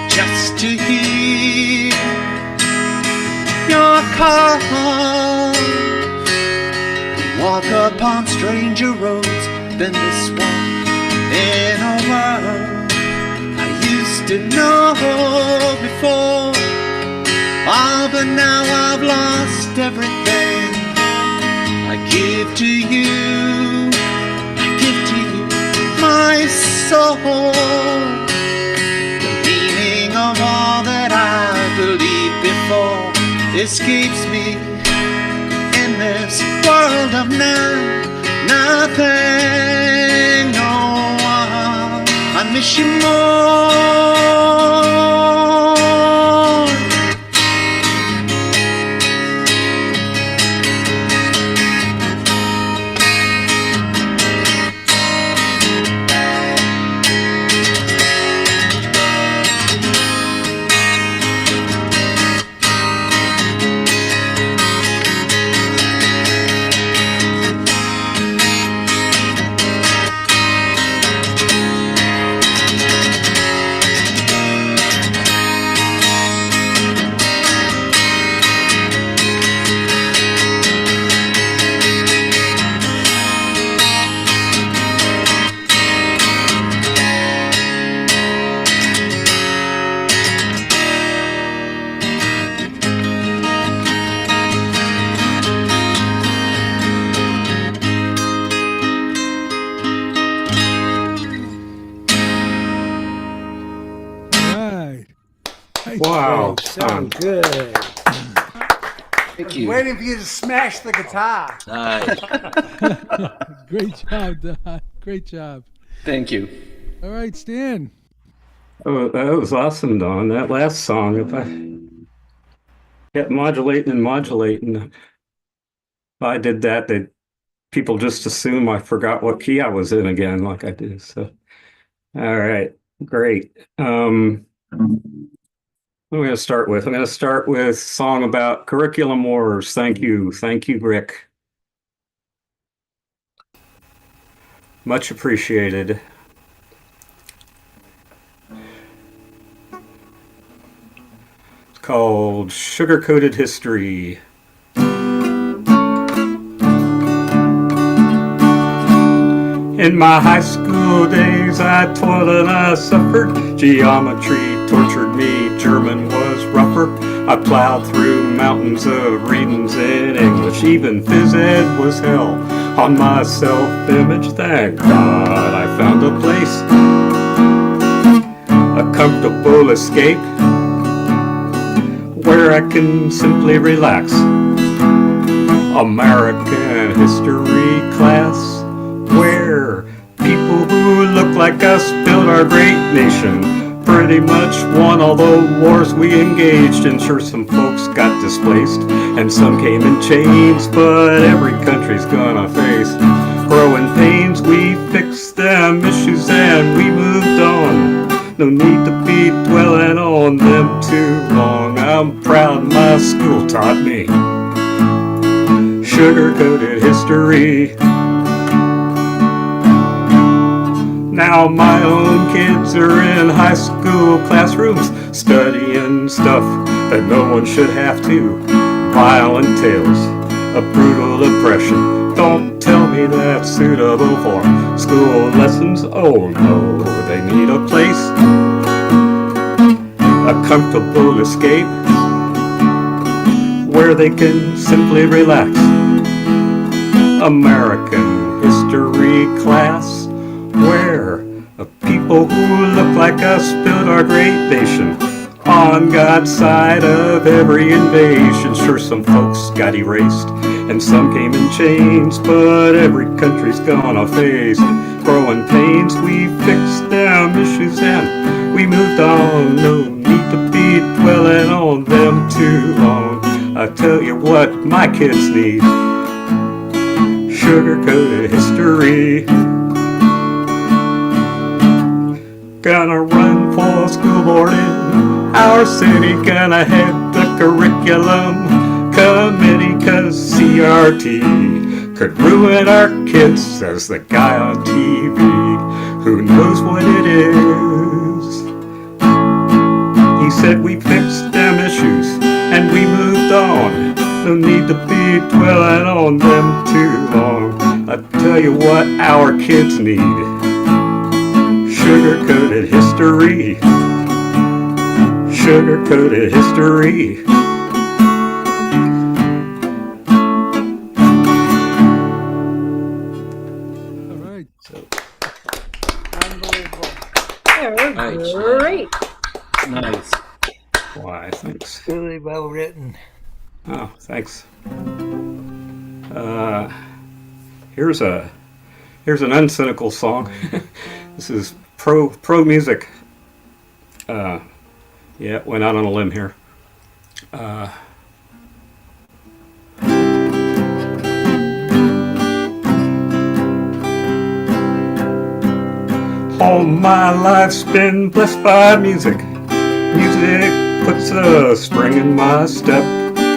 just to hear your call, walk upon stranger roads than this one in a world I used to know before. Oh, but now I've lost everything I give to you. I give to you my soul. The meaning of all that I believed before escapes me in this world of now. Nothing, no one. I miss you more. Right. Wow. Sound good. Thank you. Waiting for you to smash the guitar. Nice. Great job, Don. Great job. Thank you. All right, Stan. Oh, that was awesome, Don. That last song, if I kept modulating and modulating, if I did that, people just assume I forgot what key I was in again, like I do. So, all right, great. What am I going to start with? I'm going to start with a song about curriculum wars. Thank you, Rick. Much appreciated. It's called Sugar-Coated History. In my high school days, I toiled and I suffered. Geometry tortured me, German was rougher. I plowed through mountains of readings in English. Even phys ed was hell on my self-image. Thank God I found a place, a comfortable escape, where I can simply relax. American history class, where people who look like us built our great nation. Pretty much won all the wars we engaged in. Sure, some folks got displaced and some came in chains, but every country's gonna face growing pains. We fixed them issues and we moved on. No need to be dwelling on them too long. I'm proud my school taught me sugar-coated history. Now my own kids are in high school classrooms studying stuff that no one should have to. Violent tales of brutal oppression. Don't tell me that's suitable for school lessons. Oh no, they need a place, a comfortable escape, where they can simply relax. American history class, where people who look like us built our great nation. On God's side of every invasion. Sure, some folks got erased and some came in chains, but every country's gonna face growing pains. We fixed them issues and we moved on. No need to be dwelling on them too long. I tell you what my kids need, sugar-coated history. Gonna run for school board in our city. Gonna head the curriculum committee, 'cause CRT could ruin our kids, says the guy on TV who knows what it is. He said we fixed them issues and we moved on. No need to be dwelling on them too long. I tell you what our kids need, sugar-coated history. Sugar-coated history. well written. Oh, thanks. Here's an uncynical song. This is pro music. Yeah, went out on a limb here. All my life's been blessed by music. Music puts a spring in my step.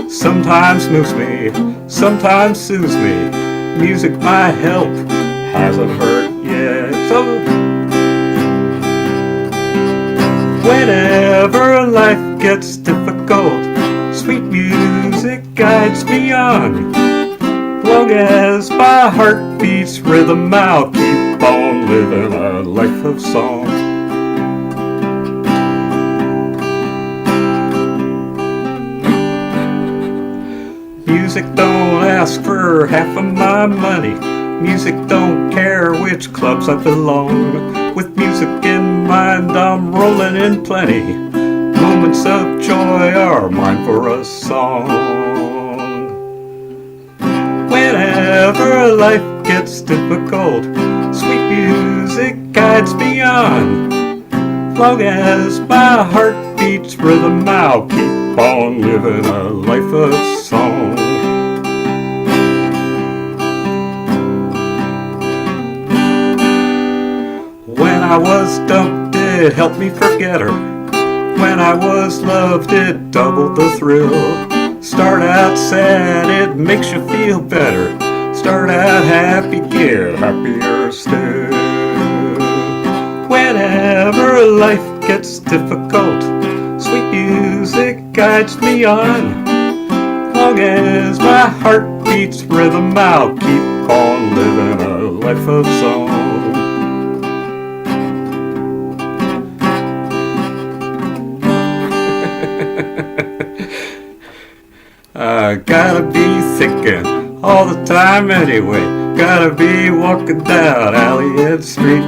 Sometimes moves me, sometimes soothes me. Music, my help, hasn't hurt yet. So whenever life gets difficult, sweet music guides me on. Long as my heart beats rhythm, I'll keep on living a life of song. Music don't ask for half of my money. Music don't care which clubs I belong. With music in mind, I'm rolling in plenty. Moments of joy are mine for a song. Whenever life gets difficult, sweet music guides me on. Long as my heart beats rhythm, I'll keep on living a life of song. When I was dumped, it helped me forget her. When I was loved, it doubled the thrill. Start out sad, it makes you feel better. Start out happy, get happier still. Whenever life gets difficult, sweet music guides me on. Long as my heart beats rhythm, I'll keep on living a life of song. Gotta be thinking all the time anyway. Gotta be walking down alley and street.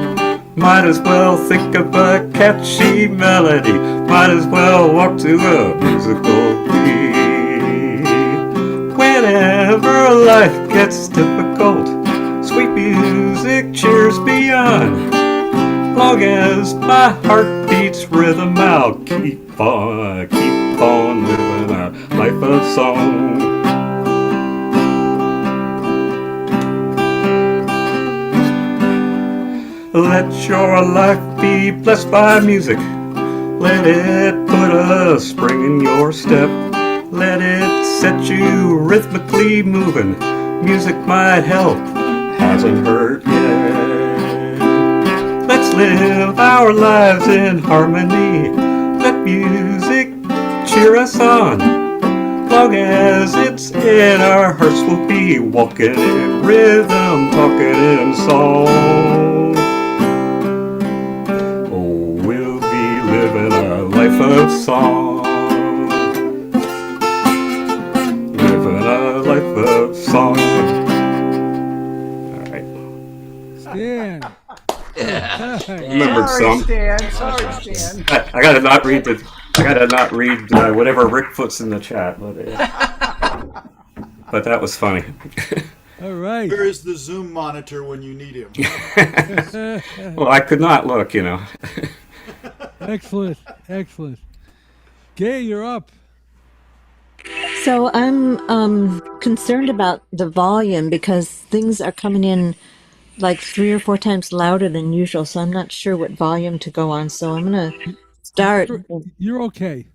Might as well think of a catchy melody. Might as well walk to a musical beat. Whenever life gets difficult, sweet music cheers me on. Long as my heart beats rhythm, I'll keep on living a life of song. Let your life be blessed by music. Let it put a spring in your step. Let it set you rhythmically moving. Music might help, hasn't hurt yet. Let's live our lives in harmony. Let music cheer us on. Long as it's in our hearts, we'll be walking in rhythm, talking in song. Oh, we'll be living a life of song. Living a life of song. All right. Stan. Remembered some. Sorry, Stan. I gotta not read whatever Rick puts in the chat, but that was funny. All right. Where is the Zoom monitor when you need him? Well, I could not look, you know. Excellent. Gay, you're up. So I'm concerned about the volume because things are coming in like 3 or 4 times louder than usual. So I'm not sure what volume to go on. So I'm gonna start. You're okay.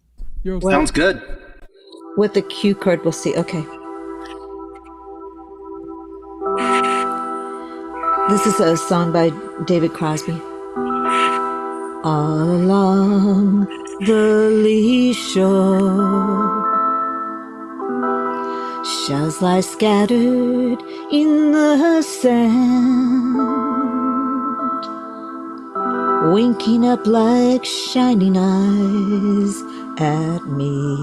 You're okay. Sounds good. With the cue chord. We'll see. Okay. This is a song by David Crosby. All along the lee shore, shells lie scattered in the sand, winking up like shining eyes at me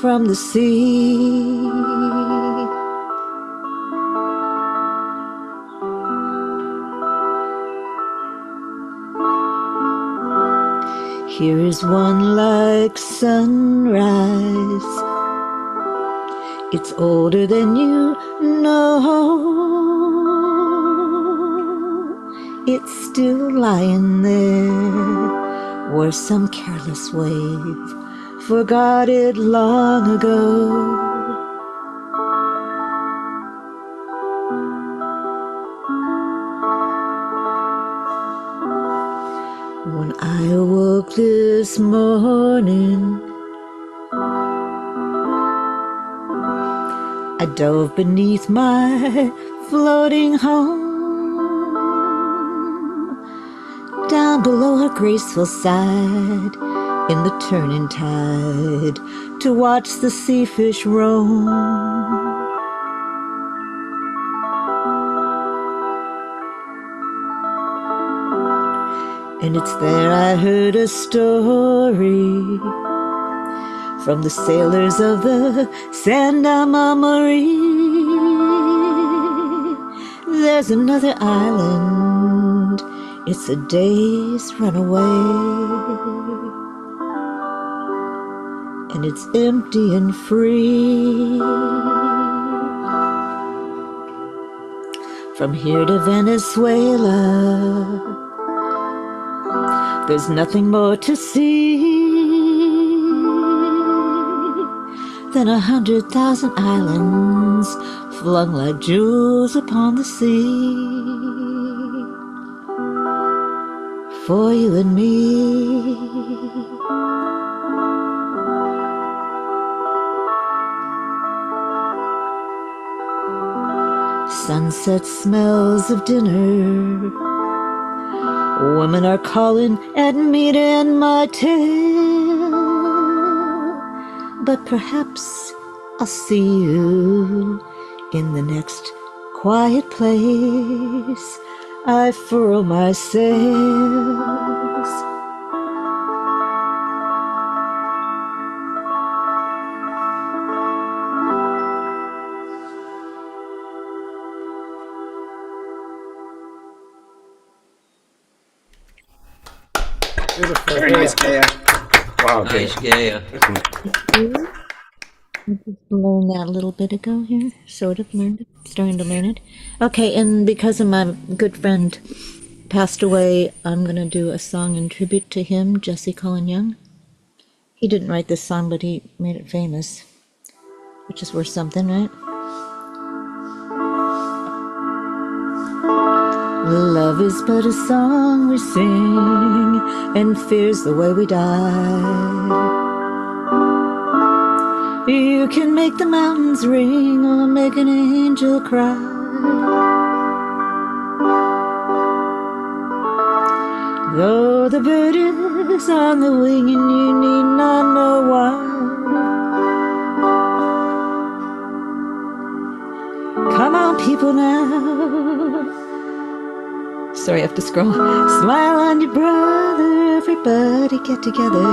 from the sea. Here is one like sunrise. It's older than you know. It's still lying there where some careless wave forgot it long ago. When I awoke this morning, I dove beneath my floating home. Down below her graceful side, in the turning tide, to watch the sea fish roam. And it's there I heard a story from the sailors of the Santa Maria. There's another island, it's a day's run away, and it's empty and free. From here to Venezuela, there's nothing more to see than 100,000 islands flung like jewels upon the sea. For you and me. Sunset smells of dinner. Women are calling at meat and my tail. But perhaps I'll see you in the next quiet place. I furl my sails. Very nice, Gaya. Wow, Nice, Gaya. I just learned that a little bit ago here. Sort of learned it. Starting to learn it. Okay, and because of my good friend passed away, I'm going to do a song in tribute to him, Jesse Cullen Young. He didn't write this song, but he made it famous, which is worth something, right? Love is but a song we sing, and fear's the way we die. You can make the mountains ring or make an angel cry. Though the bird is on the wing and you need not know why. Come on, people now. Sorry, I have to scroll. Smile on your brother, everybody get together.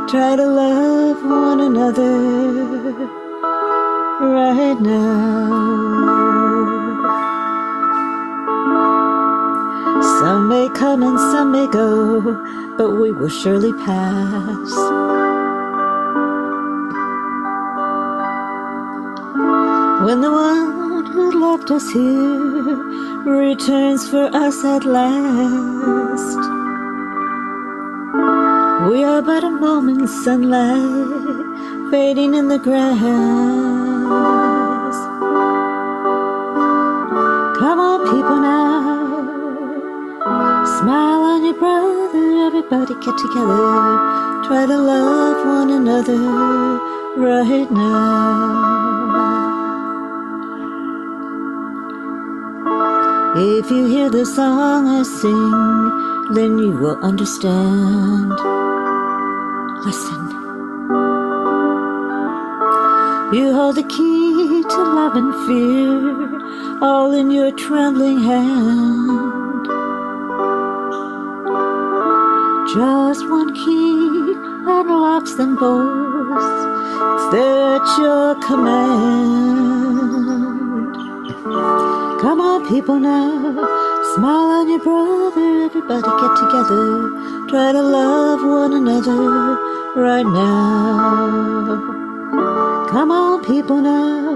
Try to love one another right now. Some may come and some may go, but we will surely pass. When the one who loved us here returns for us at last, we are but a moment's sunlight fading in the grass. Come on, people now. Smile on your brother, everybody get together. Try to love one another right now. If you hear the song I sing, then you will understand. Listen. You hold the key to love and fear, all in your trembling hand. Just one key unlocks them both. It's there at your command. Come on, people now. Smile on your brother, everybody get together. Try to love one another right now. Come on, people now.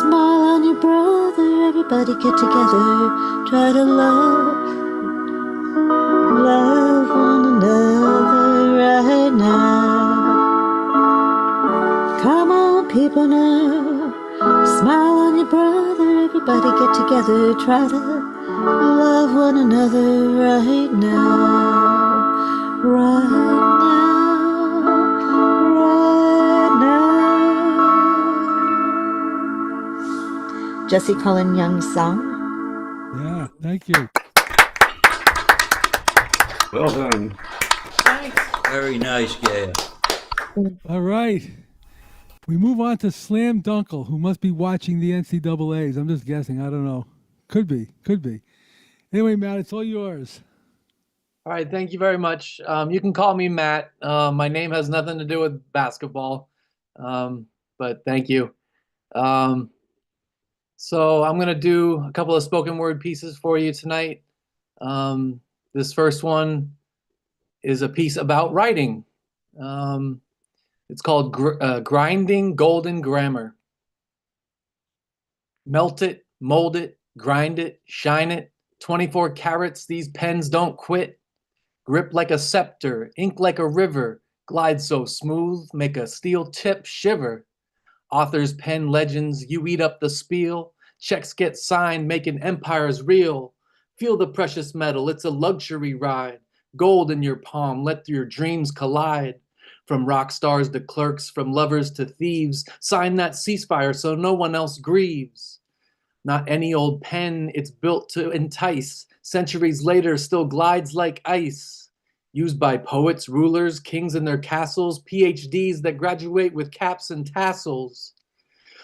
Smile on your brother, everybody get together. Try to love one another right now. Come on, people now. Smile on your brother, everybody get together. Try to love one another right now. Right now. Right now. Jesse Cullen Young's song. Yeah, thank you. Well done. Very nice, Gail. All right. We move on to Slam Dunkle, who must be watching the NCAAs. I'm just guessing. I don't know. Could be. Could be. Anyway, Matt, it's all yours. All right, thank you very much. You can call me Matt. My name has nothing to do with basketball, but thank you. So I'm going to do a couple of spoken word pieces for you tonight. This first one is a piece about writing. It's called Grinding Golden Grammar. Melt it, mold it, grind it, shine it. 24 carats, these pens don't quit. Grip like a scepter, ink like a river. Glide so smooth, make a steel tip shiver. Authors pen legends, you eat up the spiel. Checks get signed, making empires real. Feel the precious metal, it's a luxury ride. Gold in your palm, let your dreams collide. From rock stars to clerks, from lovers to thieves. Sign that ceasefire so no one else grieves. Not any old pen, it's built to entice. Centuries later, still glides like ice. Used by poets, rulers, kings in their castles, PhDs that graduate with caps and tassels.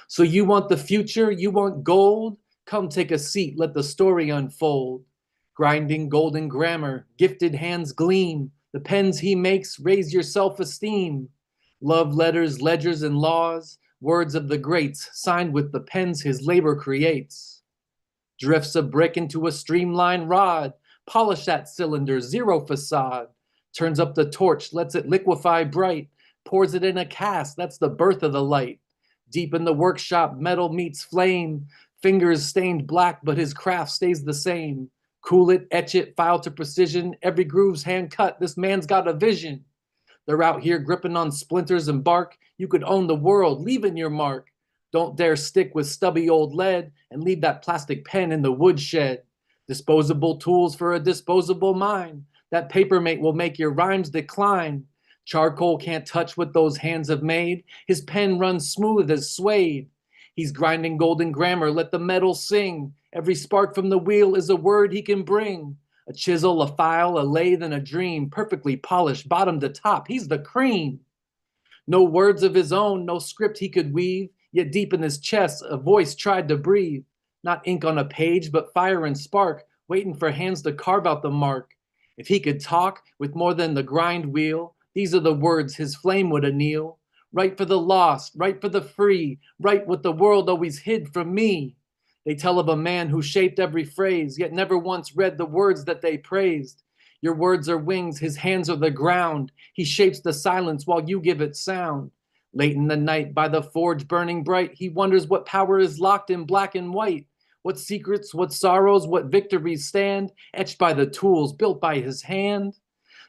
So you want the future? You want gold? Come take a seat, let the story unfold. Grinding golden grammar, gifted hands gleam. The pens he makes raise your self-esteem. Love letters, ledgers, and laws. Words of the greats, signed with the pens his labor creates. Drifts a brick into a streamlined rod. Polish that cylinder, zero facade. Turns up the torch, lets it liquefy bright. Pours it in a cast, that's the birth of the light. Deep in the workshop, metal meets flame. Fingers stained black, but his craft stays the same. Cool it, etch it, file to precision. Every groove's hand cut, this man's got a vision. They're out here gripping on splinters and bark. You could own the world, leaving your mark. Don't dare stick with stubby old lead and leave that plastic pen in the woodshed. Disposable tools for a disposable mind. That papermate will make your rhymes decline. Charcoal can't touch what those hands have made. His pen runs smooth as suede. He's grinding golden grammar, let the metal sing. Every spark from the wheel is a word he can bring. A chisel, a file, a lathe, and a dream, perfectly polished, bottom to top. He's the cream. No words of his own, no script he could weave, yet deep in his chest, a voice tried to breathe. Not ink on a page, but fire and spark, waiting for hands to carve out the mark. If he could talk with more than the grind wheel, these are the words his flame would anneal. Right for the lost, right for the free, right what the world always hid from me. They tell of a man who shaped every phrase, yet never once read the words that they praised. Your words are wings, his hands are the ground. He shapes the silence while you give it sound. Late in the night, by the forge burning bright, he wonders what power is locked in black and white. What secrets, what sorrows, what victories stand, etched by the tools built by his hand.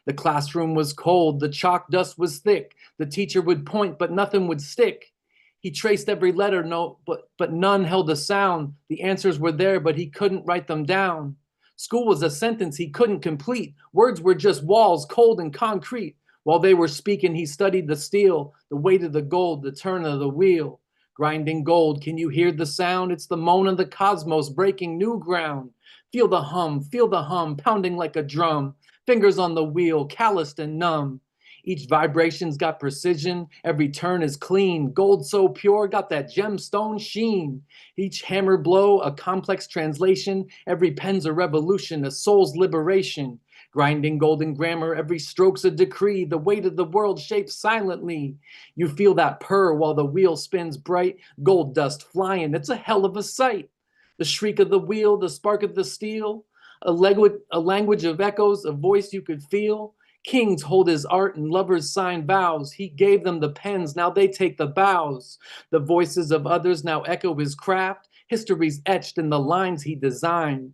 The classroom was cold, the chalk dust was thick. The teacher would point, but nothing would stick. He traced every letter note, but none held a sound. The answers were there, but he couldn't write them down. School was a sentence he couldn't complete. Words were just walls, cold and concrete. While they were speaking, he studied the steel, the weight of the gold, the turn of the wheel. Grinding gold, can you hear the sound? It's the moan of the cosmos breaking new ground. Feel the hum, pounding like a drum. Fingers on the wheel, calloused and numb. Each vibration's got precision, every turn is clean. Gold so pure, got that gemstone sheen. Each hammer blow, a complex translation. Every pen's a revolution, a soul's liberation. Grinding golden grammar, every stroke's a decree. The weight of the world shapes silently. You feel that purr while the wheel spins bright. Gold dust flying, it's a hell of a sight. The shriek of the wheel, the spark of the steel. a language of echoes, a voice you could feel. Kings hold his art and lovers sign vows. He gave them the pens, now they take the bows. The voices of others now echo his craft. History's etched in the lines he designed.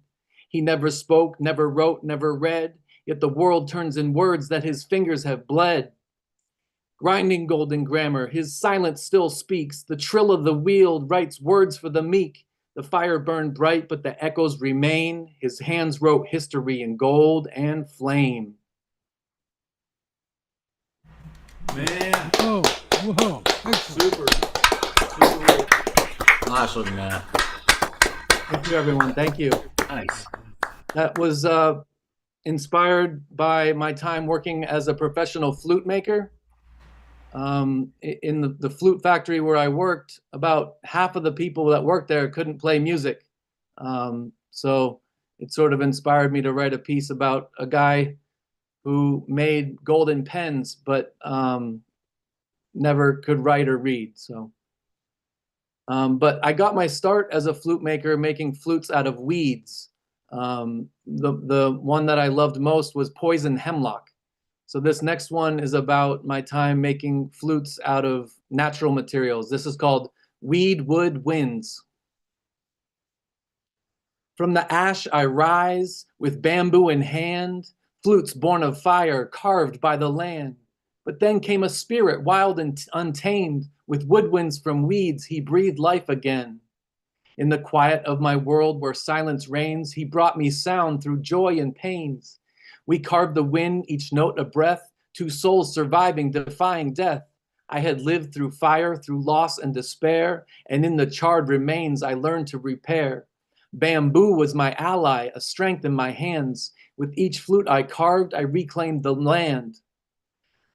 He never spoke, never wrote, never read, yet the world turns in words that his fingers have bled. Grinding golden grammar, his silence still speaks. The trill of the wheel writes words for the meek. The fire burned bright, but the echoes remain. His hands wrote history in gold and flame. Man. Oh, whoa. Super. Awesome, man. Thank you, everyone. Thank you. Nice. That was inspired by my time working as a professional flute maker. In the flute factory where I worked, about half of the people that worked there couldn't play music. So it sort of inspired me to write a piece about a guy who made golden pens, but never could write or read. So, but I got my start as a flute maker making flutes out of weeds. The one that I loved most was poison hemlock. So this next one is about my time making flutes out of natural materials. This is called Weed Wood Winds. From the ash I rise with bamboo in hand, flutes born of fire carved by the land. But then came a spirit wild and untamed, with woodwinds from weeds he breathed life again. In the quiet of my world where silence reigns, he brought me sound through joy and pains. We carved the wind, each note a breath, two souls surviving, defying death. I had lived through fire, through loss and despair, and in the charred remains I learned to repair. Bamboo was my ally, a strength in my hands. With each flute I carved, I reclaimed the land.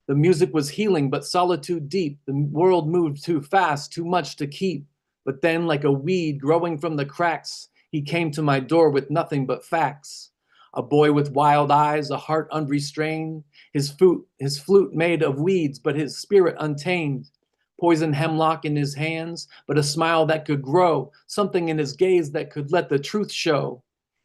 The music was healing, but solitude deep. The world moved too fast, too much to keep. But then, like a weed growing from the cracks, he came to my door with nothing but facts. A boy with wild eyes, a heart unrestrained, his flute made of weeds, but his spirit untamed. Poison hemlock in his hands, but a smile that could grow, something in his gaze that could let the truth show.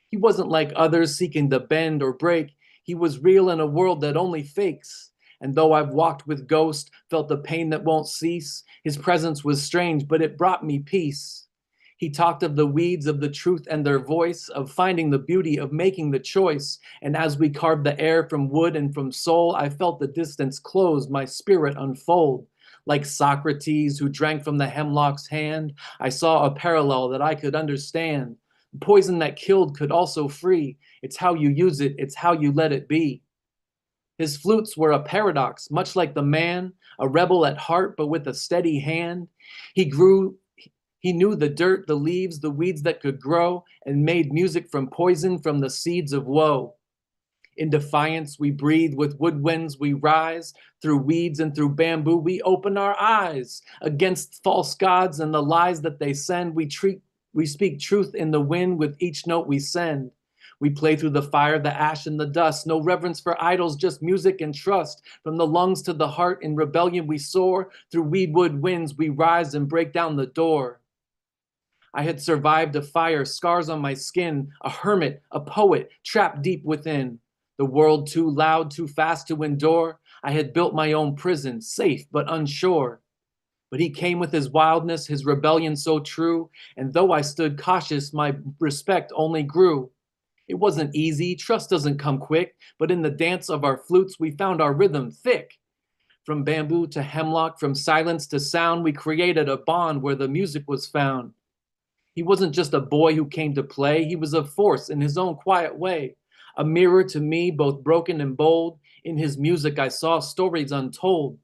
He wasn't like others seeking to bend or break. He was real in a world that only fakes. And though I've walked with ghosts, felt the pain that won't cease, his presence was strange, but it brought me peace. He talked of the weeds, of the truth and their voice, of finding the beauty, of making the choice. And as we carved the air from wood and from soul, I felt the distance close, my spirit unfold. Like Socrates who drank from the hemlock's hand, I saw a parallel that I could understand. The poison that killed could also free. It's how you use it, it's how you let it be. His flutes were a paradox, much like the man, a rebel at heart, but with a steady hand. He knew the dirt, the leaves, the weeds that could grow, and made music from poison, from the seeds of woe. In defiance we breathe, with woodwinds we rise. Through weeds and through bamboo we open our eyes. Against false gods and the lies that they send, we speak truth in the wind with each note we send. We play through the fire, the ash, and the dust. No reverence for idols, just music and trust. From the lungs to the heart, in rebellion we soar. Through weedwood winds we rise and break down the door. I had survived a fire, scars on my skin, a hermit, a poet, trapped deep within. The world too loud, too fast to endure. I had built my own prison, safe but unsure. But he came with his wildness, his rebellion so true, and though I stood cautious, my respect only grew. It wasn't easy, trust doesn't come quick, but in the dance of our flutes we found our rhythm thick. From bamboo to hemlock, from silence to sound, we created a bond where the music was found. He wasn't just a boy who came to play, he was a force in his own quiet way. A mirror to me, both broken and bold. In his music I saw stories untold.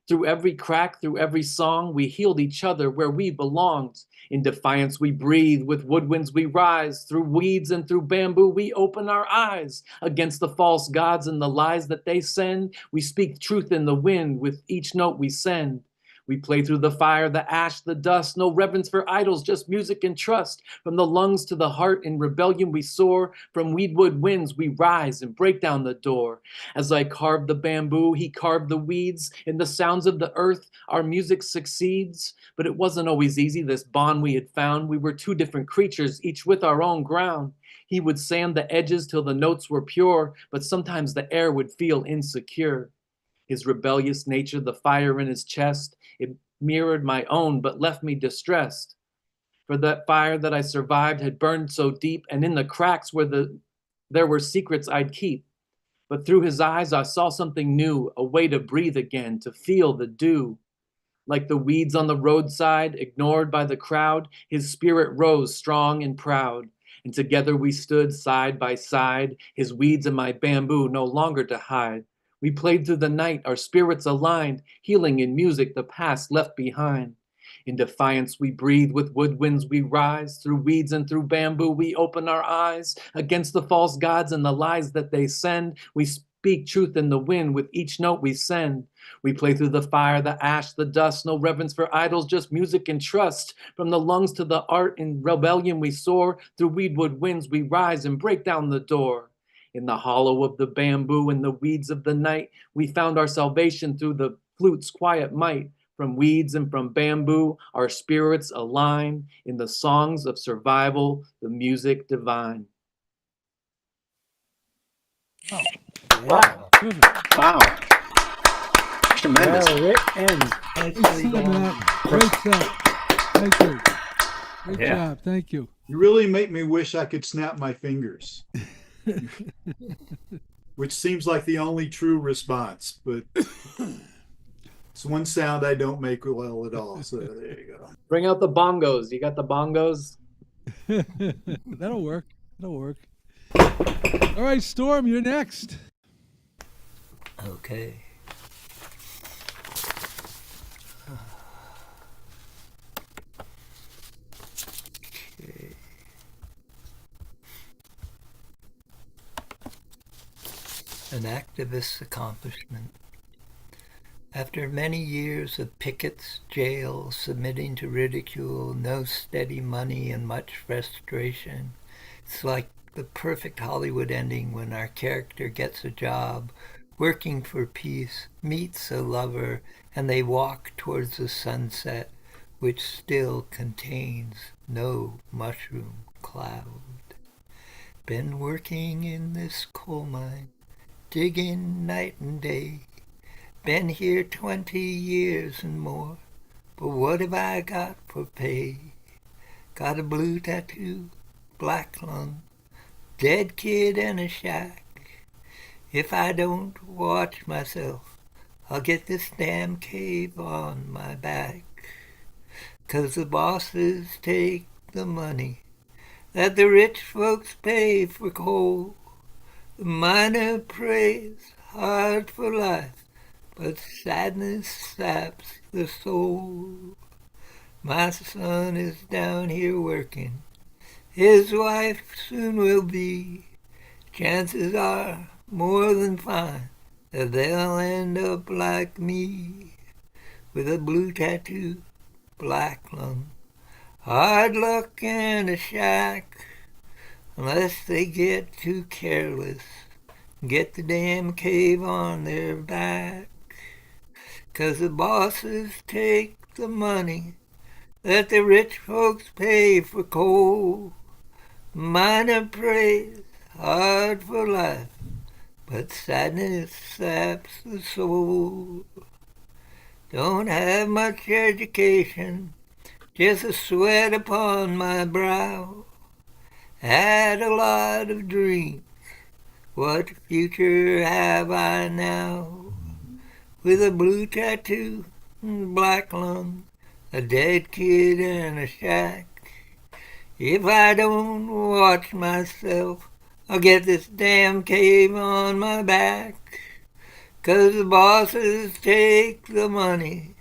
Through every crack, through every song, we healed each other where we belonged. In defiance we breathe, with woodwinds we rise. Through weeds and through bamboo we open our eyes. Against the false gods and the lies that they send, we speak truth in the wind with each note we send. We play through the fire, the ash, the dust, no reverence for idols, just music and trust. From the lungs to the heart, in rebellion we soar. From weedwood winds we rise and break down the door. As I carved the bamboo, he carved the weeds. In the sounds of the earth, our music succeeds. But it wasn't always easy, this bond we had found. We were two different creatures, each with our own ground. He would sand the edges till the notes were pure, but sometimes the air would feel insecure. His rebellious nature, the fire in his chest, it mirrored my own, but left me distressed. For that fire that I survived had burned so deep, and in the cracks there were secrets I'd keep. But through his eyes I saw something new, a way to breathe again, to feel the dew. Like the weeds on the roadside, ignored by the crowd, his spirit rose strong and proud. And together we stood side by side, his weeds and my bamboo no longer to hide. We played through the night, our spirits aligned, healing in music the past left behind. In defiance we breathe, with woodwinds we rise. Through weeds and through bamboo we open our eyes. Against the false gods and the lies that they send, we speak truth in the wind with each note we send. We play through the fire, the ash, the dust, no reverence for idols, just music and trust. From the lungs to the art, in rebellion we soar. Through weedwood winds we rise and break down the door. In the hollow of the bamboo and the weeds of the night, we found our salvation through the flute's quiet might. From weeds and from bamboo, our spirits align in the songs of survival, the music divine. Wow. Wow. Tremendous. Well, it ends. Great job. Thank you. Great job. Thank you. You really make me wish I could snap my fingers. Which seems like the only true response, but it's one sound I don't make well at all. So there you go. Bring out the bongos. You got the bongos? That'll work. That'll work. All right, Storm, you're next. Okay. Okay. An activist's accomplishment. After many years of pickets, jail, submitting to ridicule, no steady money, and much frustration, it's like the perfect Hollywood ending when our character gets a job, working for peace, meets a lover, and they walk towards the sunset, which still contains no mushroom cloud. Been working in this coal mine, digging night and day. Been here 20 years and more, but what have I got for pay? Got a blue tattoo, black lung, dead kid in a shack. If I don't watch myself, I'll get this damn cave on my back. 'Cause the bosses take the money that the rich folks pay for coal. The miner prays hard for life, but sadness saps the soul. My son is down here working, his wife soon will be. Chances are more than fine that they'll end up like me, with a blue tattoo, black lung, hard luck and a shack, unless they get too careless, get the damn cave on their back. 'Cause the bosses take the money that the rich folks pay for coal. Miner prays hard for life, but sadness saps the soul. Don't have much education, just a sweat upon my brow. Had a lot of dreams, what future have I now? With a blue tattoo and black lung, a dead kid in a shack. If I don't watch myself, I'll get this damn cave on my back. 'Cause the bosses take the money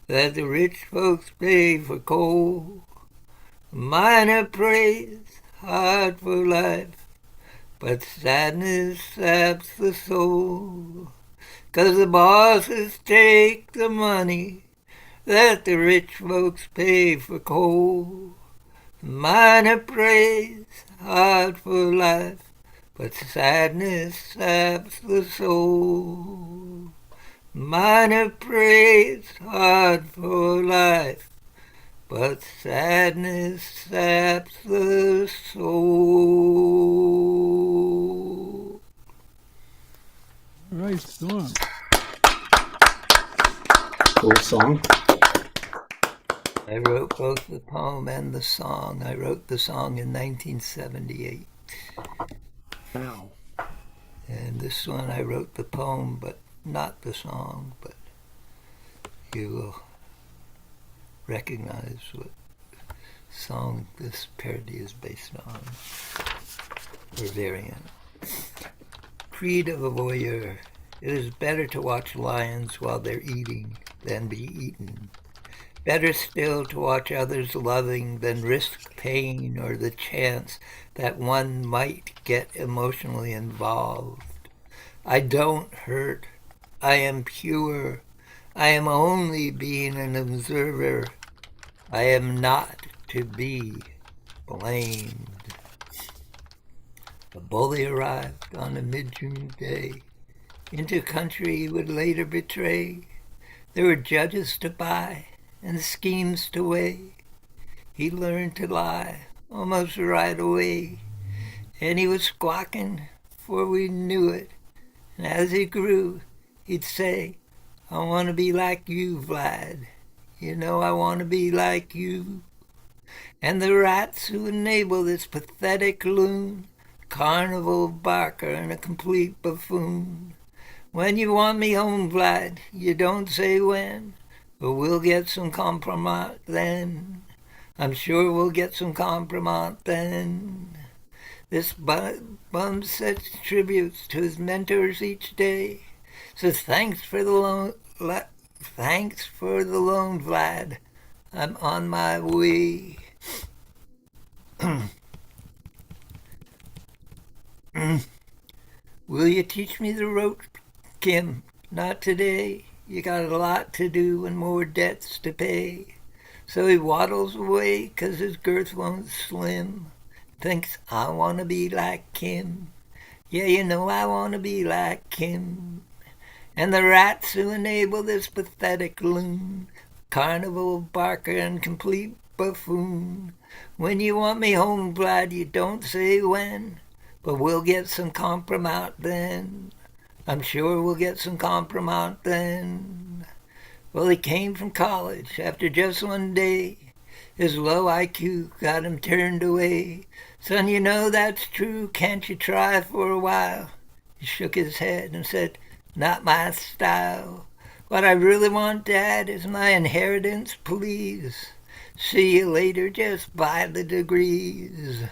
that the rich folks pay for coal. The miner prays hard for life, but sadness saps the soul. 'Cause the bosses take the money that the rich folks pay for coal. Minor praise hard for life, but sadness saps the soul. Minor praise hard for life, but sadness saps the soul. All right, Storm. Cool song. I wrote both the poem and the song. I wrote the song in 1978. Wow. And this one I wrote the poem, but not the song, but you will recognize what song this parody is based on, or variant. Creed of a voyeur. It is better to watch lions while they're eating than be eaten. Better still to watch others loving than risk pain or the chance that one might get emotionally involved. I don't hurt. I am pure. I am only being an observer. I am not to be blamed. A bully arrived on a mid-June day into country he would later betray. There were judges to buy and schemes to weigh. He learned to lie almost right away, and he was squawking before we knew it. And as he grew, he'd say, I want to be like you, Vlad. You know I want to be like you. And the rats who enable this pathetic loon, carnival barker and a complete buffoon. When you want me home, Vlad, you don't say when, but we'll get some compromise then. I'm sure we'll get some compromise then. This bum sets tributes to his mentors each day. Says thanks for the loan, Vlad. I'm on my way. Will you teach me the ropes, Kim? Not today. You got a lot to do and more debts to pay. So he waddles away 'cause his girth won't slim. Thinks I want to be like Kim. Yeah, you know I want to be like Kim. And the rats who enable this pathetic loon, carnival barker and complete buffoon. When you want me home, Vlad, you don't say when, but we'll get some compromise then. I'm sure we'll get some compromise then. Well, he came from college after just one day. His low IQ got him turned away. Son, you know that's true. Can't you try for a while? He shook his head and said, not my style. What I really want, Dad, is my inheritance, please. See you later, just buy the degrees.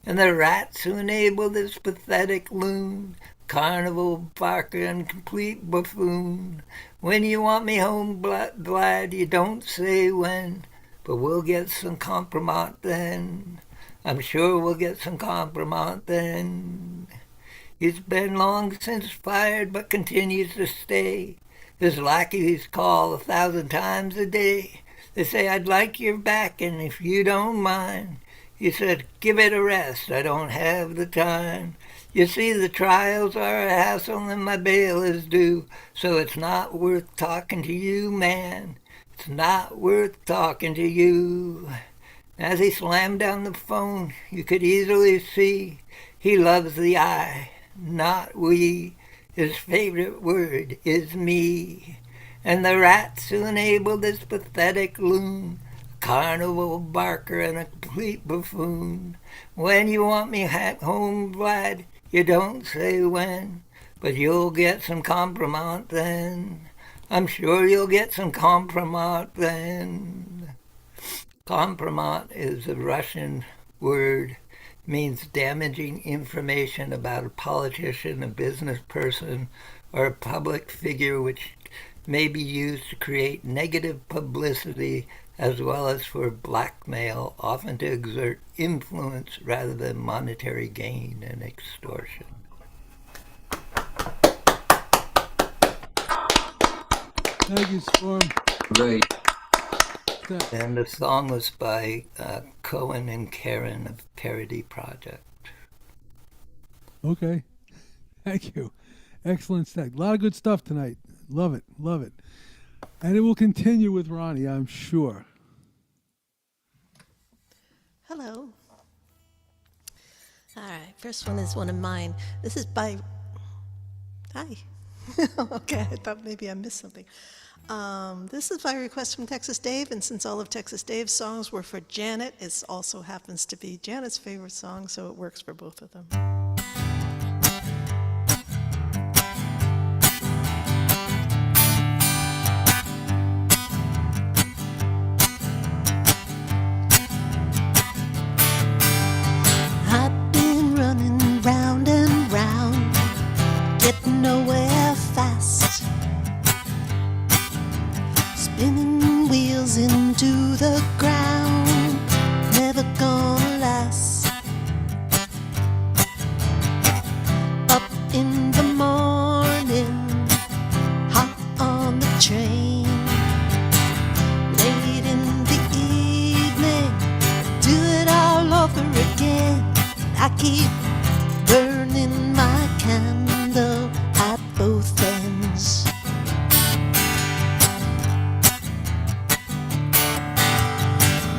And the rats who enable this pathetic loon, carnival barker and complete buffoon. When you want me home, Vlad, you don't say when, but we'll get some compromise then. I'm sure we'll get some compromise then. He's been long since fired, but continues to stay. His lackeys call 1,000 times a day. They say, I'd like your back, and if you don't mind. He said, give it a rest, I don't have the time. You see, the trials are a hassle and my bail is due, so it's not worth talking to you, man. It's not worth talking to you. As he slammed down the phone, you could easily see he loves the I, not we. His favorite word is me. And the rats who enable this pathetic loon, carnival barker and a complete buffoon. When you want me home, Vlad, you don't say when, but you'll get some compromise then. I'm sure you'll get some compromise then. Compromise is a Russian word, means damaging information about a politician, a business person, or a public figure which may be used to create negative publicity as well as for blackmail, often to exert influence rather than monetary gain and extortion. Thank you, Storm. Great. that? And the song was by Cohen and Karen of Parody Project. Okay. Thank you. Excellent set. A lot of good stuff tonight. Love it. Love it. And it will continue with Ronnie, I'm sure. Hello. All right, first one is one of mine. This is by. Hi. Okay, I thought maybe I missed something. This is by request from Texas Dave, and since all of Texas Dave's songs were for Janet, it also happens to be Janet's favorite song, so it works for both of them. I've been running round and round, getting nowhere fast, spinning wheels into the ground, never gonna last. Up in the morning, hot on the train, late in the evening, do it all over again. I keep burning my candle at both ends.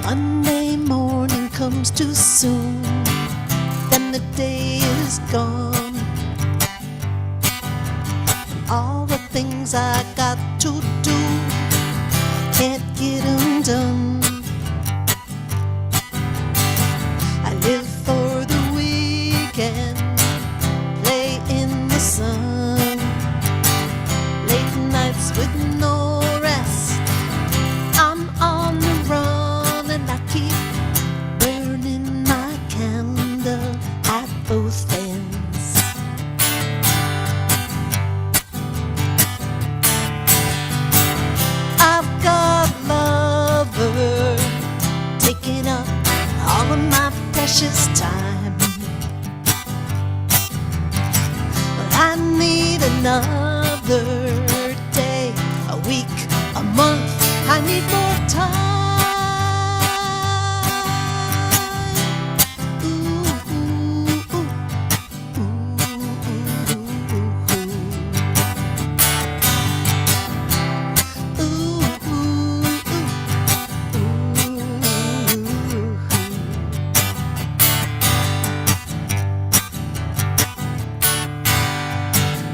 Monday morning comes too soon, then the day is gone. And all the things I got to do, can't get them done. I live for the weekend, play in the sun, late nights with no rest. I'm on the run and I keep burning my candle at both ends. I've got lover taking up all of my precious time, but I need another day, a week, a month. I need more time.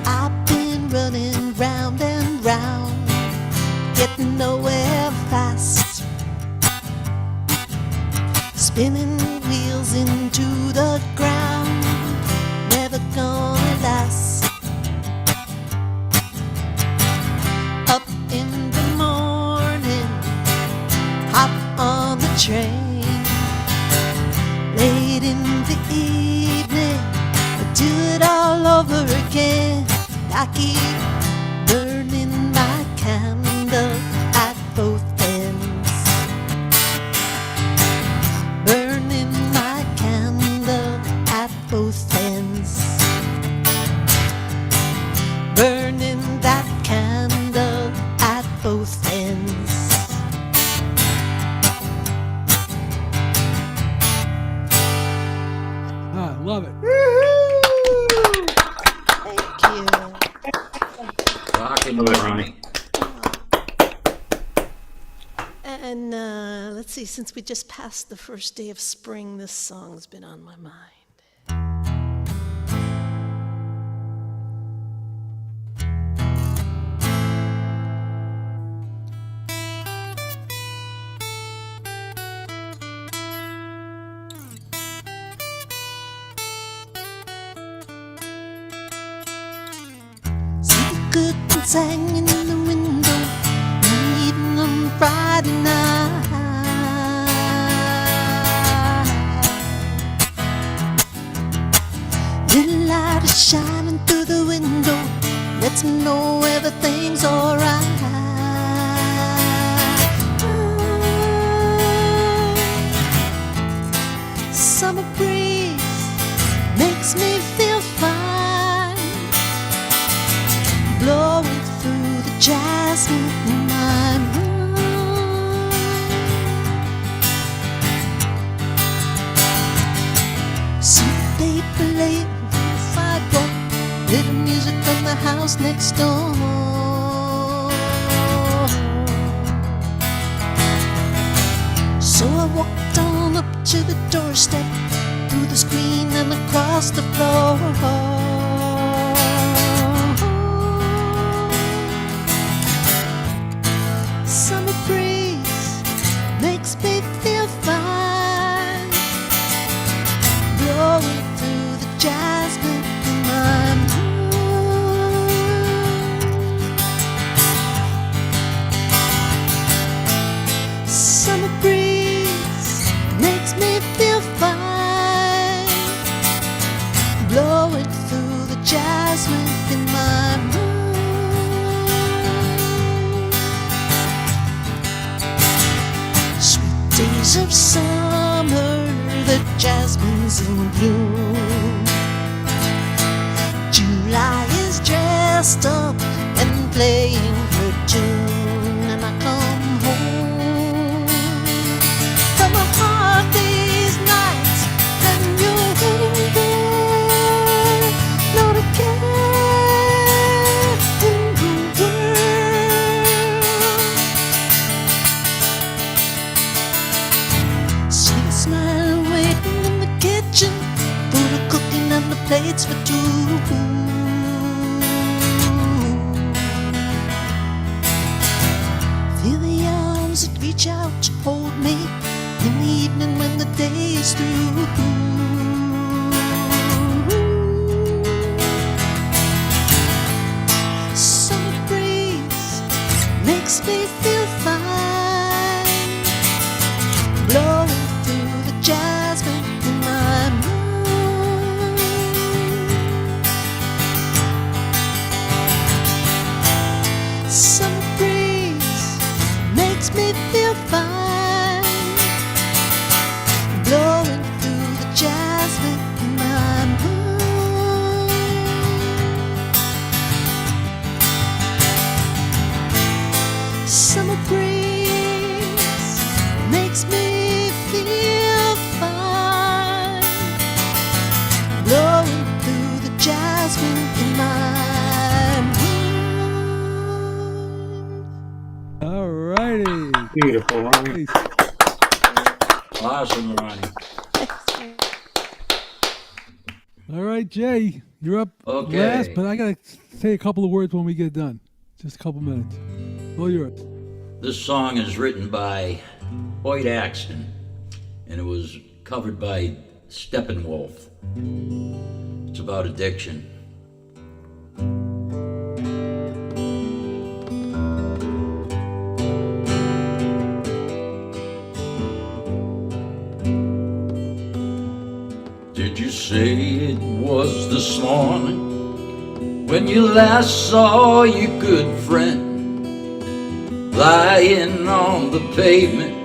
I've been running round and round, getting nowhere fast, spinning wheels into the ground, never gonna last. Up in the morning, hop on the train, late in the evening, I do it all over again. I keep burning my candle at both ends, burning my candle at both ends, burning that candle at both ends. Ah, love it. Thank you. Rocking with it, Ronnie. And let's see, since we just passed the first day of spring, this song's been on my mind. See the curtains hanging in the window, even on Friday night. Little light is shining through the window, lets me know everything's alright. Summer breeze makes me feel fine, blowing through the jasmine in my room. people laying on the sidewalk, little music from the house next door. So I walked on up to the doorstep, through the screen and across the floor. Summer breeze makes me feel fine, blowing through the jasmine in my mind. Summer breeze makes me feel fine, blowing through the jasmine in my mind. Sweet days of summer, the jasmine's in bloom. July is dressed up and playing her tune, and I come home from a hard day's night, and you're there, not a care in the world. Sweet smile waiting in the kitchen, food cooking and the plates for two. Feel the arms that reach out to hold me in the evening when the day is through. Summer breeze makes me feel fine, blowing through the jasmine in my mind. Summer breeze makes me feel fine, blowing through the jasmine in my mind. Summer breeze makes me feel fine, blowing through the jasmine in my mind. All righty. Beautiful, Ronnie. Nice. Awesome, Ronnie. All right, Jay, you're up Okay. last, but I got to say a couple of words when we get done. Just a couple minutes. All yours. This song is written by Hoyt Axton, and it was covered by Steppenwolf. It's about addiction. Did you say it was this morning when you last saw your good friend lying on the pavement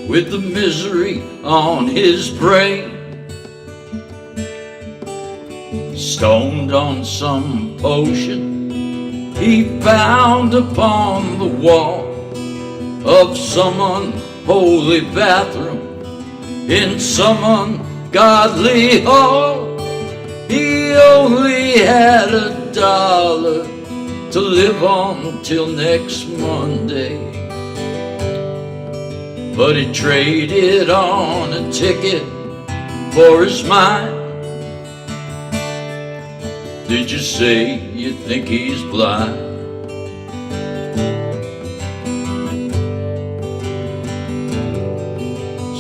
with the misery on his brain, stoned on some potion he found upon the wall of some unholy bathroom in some ungodly hall? He only had $1 to live on till next Monday, but he traded on a ticket for his mind. Did you say you think he's blind?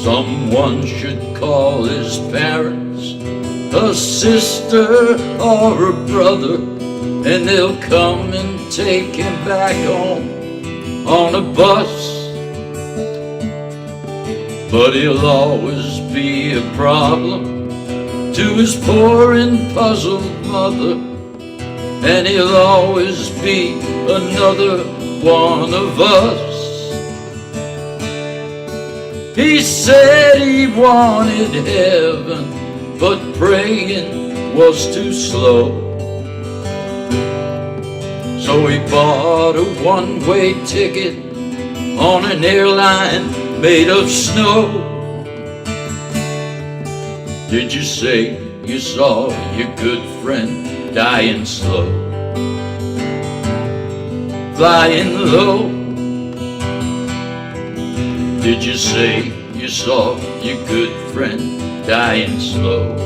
Someone should call his parents, a sister or a brother, and they'll come and take him back home on a bus. But he'll always be a problem to his poor and puzzled mother, and he'll always be another one of us. He said he wanted heaven, but praying was too slow. So he bought a one-way ticket on an airline made of snow. Did you say you saw your good friend dying slow, flying low? Did you say you saw your good friend dying slow?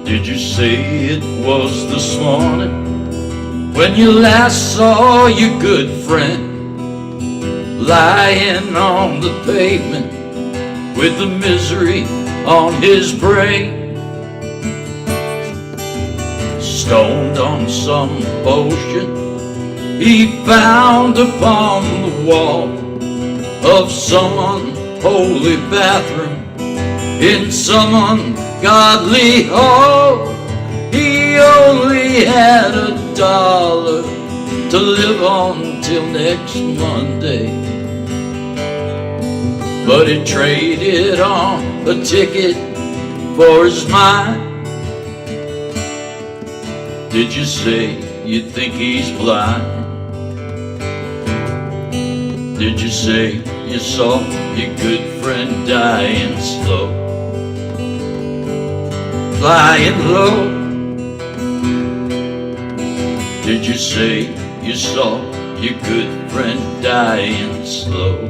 Did you say it was this morning when you last saw your good friend lying on the pavement with the misery on his brain, stoned on some potion he found upon the wall of some unholy bathroom in some ungodly hall? He only had $1 to live on till next Monday, but he traded on a ticket for his mind. Did you say you think he's blind? Did you say you saw your good friend dying slow, flying low? Did you say you saw your good friend dying slow?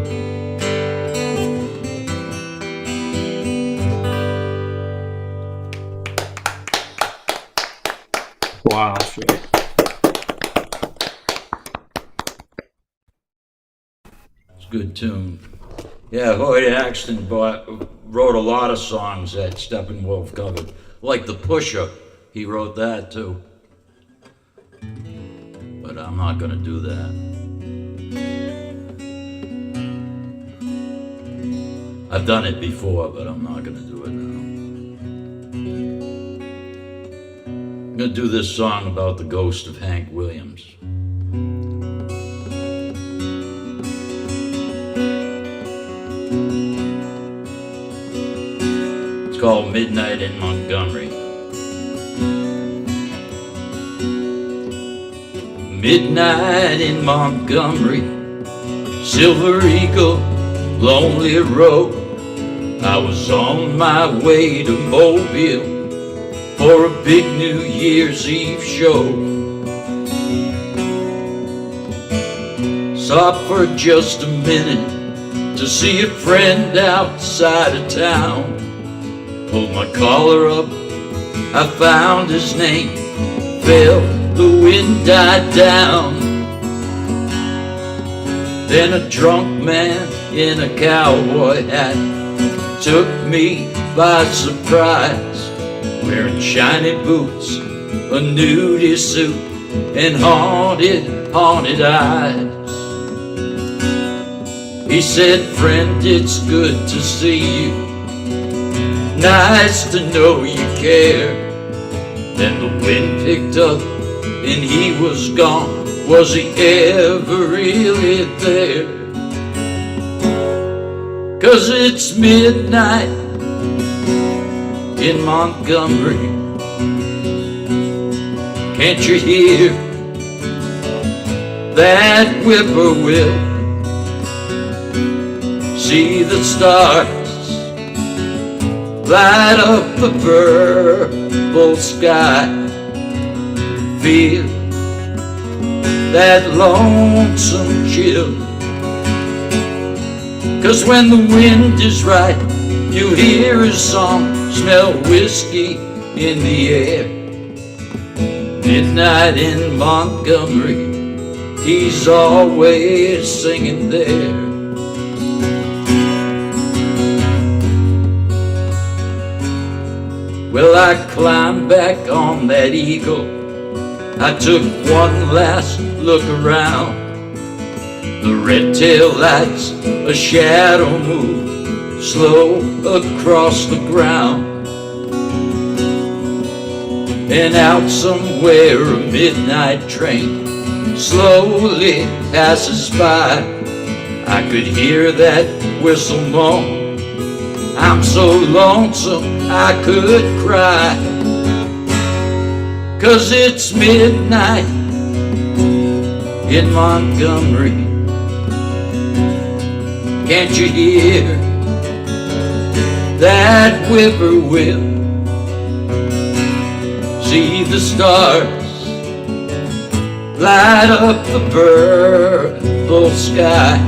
Wow. It's a good tune. Yeah, Hoyt Axton wrote a lot of songs that Steppenwolf covered. Like The Pusher, he wrote that too. But I'm not gonna do that. I've done it before, but I'm not gonna do it now. I'm gonna do this song about the ghost of Hank Williams. It's called Midnight in Montgomery. Midnight in Montgomery, Silver Eagle, Lonely Road. I was on my way to Mobile for a big New Year's Eve show. Stopped for just a minute to see a friend outside of town. Pulled my collar up, I found his name, fell, the wind died down. Then a drunk man in a cowboy hat took me by surprise, wearing shiny boots, a nudie suit, and haunted eyes. He said, "Friend, it's good to see you. Nice to know you care." Then the wind picked up and he was gone. Was he ever really there? 'Cause it's midnight in Montgomery. Can't you hear that whippoorwill? See the stars light up the purple sky. Feel that lonesome chill. 'Cause when the wind is right, you hear his song, smell whiskey in the air. Midnight in Montgomery, he's always singing there. Well, I climbed back on that eagle. I took one last look around. The red tail lights, a shadow moved slow across the ground. And out somewhere a midnight train slowly passes by. I could hear that whistle moan. I'm so lonesome I could cry. 'Cause it's midnight in Montgomery. Can't you hear that whippoorwill? See the stars light up the purple sky.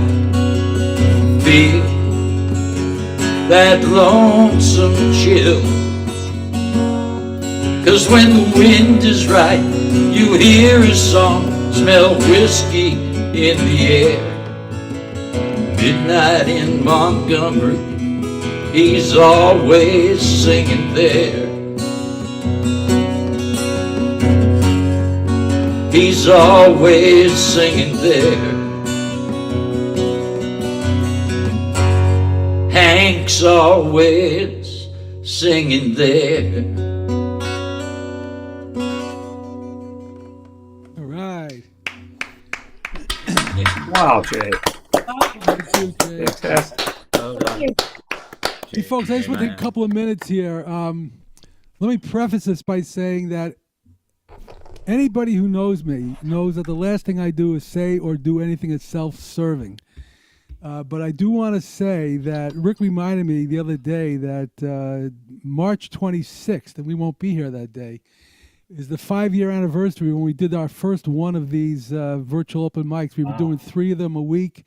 Feel that lonesome chill. 'Cause when the wind is right, you hear his song, smell whiskey in the air. Midnight in Montgomery, he's always singing there. He's always singing there. Hank's always singing there. All right. Wow, Jay. Jay. Fantastic. Hey, folks, I just want to take a couple of minutes here. Let me preface this by saying that anybody who knows me knows that the last thing I do is say or do anything that's self-serving. But I do want to say that Rick reminded me the other day that March 26th, and we won't be here that day, is the 5-year anniversary when we did our first one of these virtual open mics. We were doing 3 of them a week.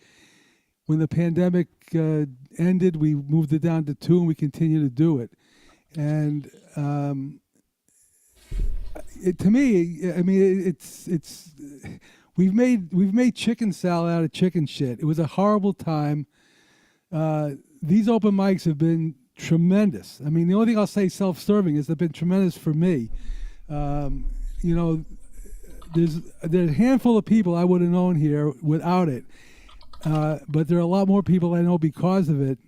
When the pandemic ended, we moved it down to 2, and we continue to do it. And to me, I mean, it's we've made chicken salad out of chicken shit. It was a horrible time. These open mics have been tremendous. I mean, the only thing I'll say self-serving is they've been tremendous for me. You know, there's a handful of people I would have known here without it. But there are a lot more people I know because of it.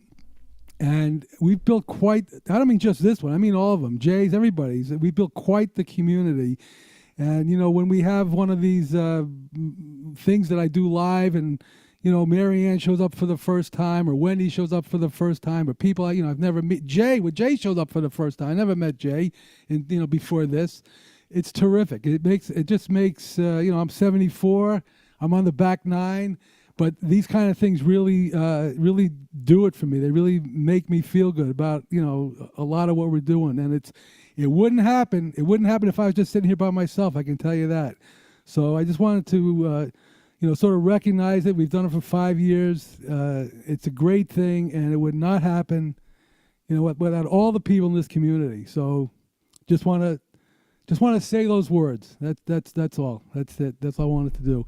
And we've built quite, I don't mean just this one, I mean all of them, Jay's, everybody's. We built quite the community. And, you know, when we have one of these things that I do live and, you know, Mary Ann shows up for the first time or Wendy shows up for the first time or people, I've never met, Jay shows up for the first time. I never met Jay, before this. It's terrific. It just makes, I'm 74, I'm on the back 9. But these kind of things really do it for me. They really make me feel good about, a lot of what we're doing. And it wouldn't happen. It wouldn't happen if I was just sitting here by myself. I can tell you that. So I just wanted to, sort of recognize it. We've done it for 5 years. It's a great thing, and it would not happen, without all the people in this community. So just want to say those words. That's all. That's it. That's all I wanted to do.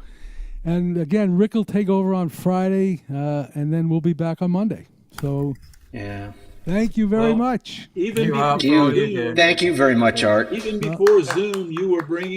And again, Rick will take over on Friday, and then we'll be back on Monday. So, yeah. Thank you very much. Even Thank you very much, Art. Even before Zoom, you were bringing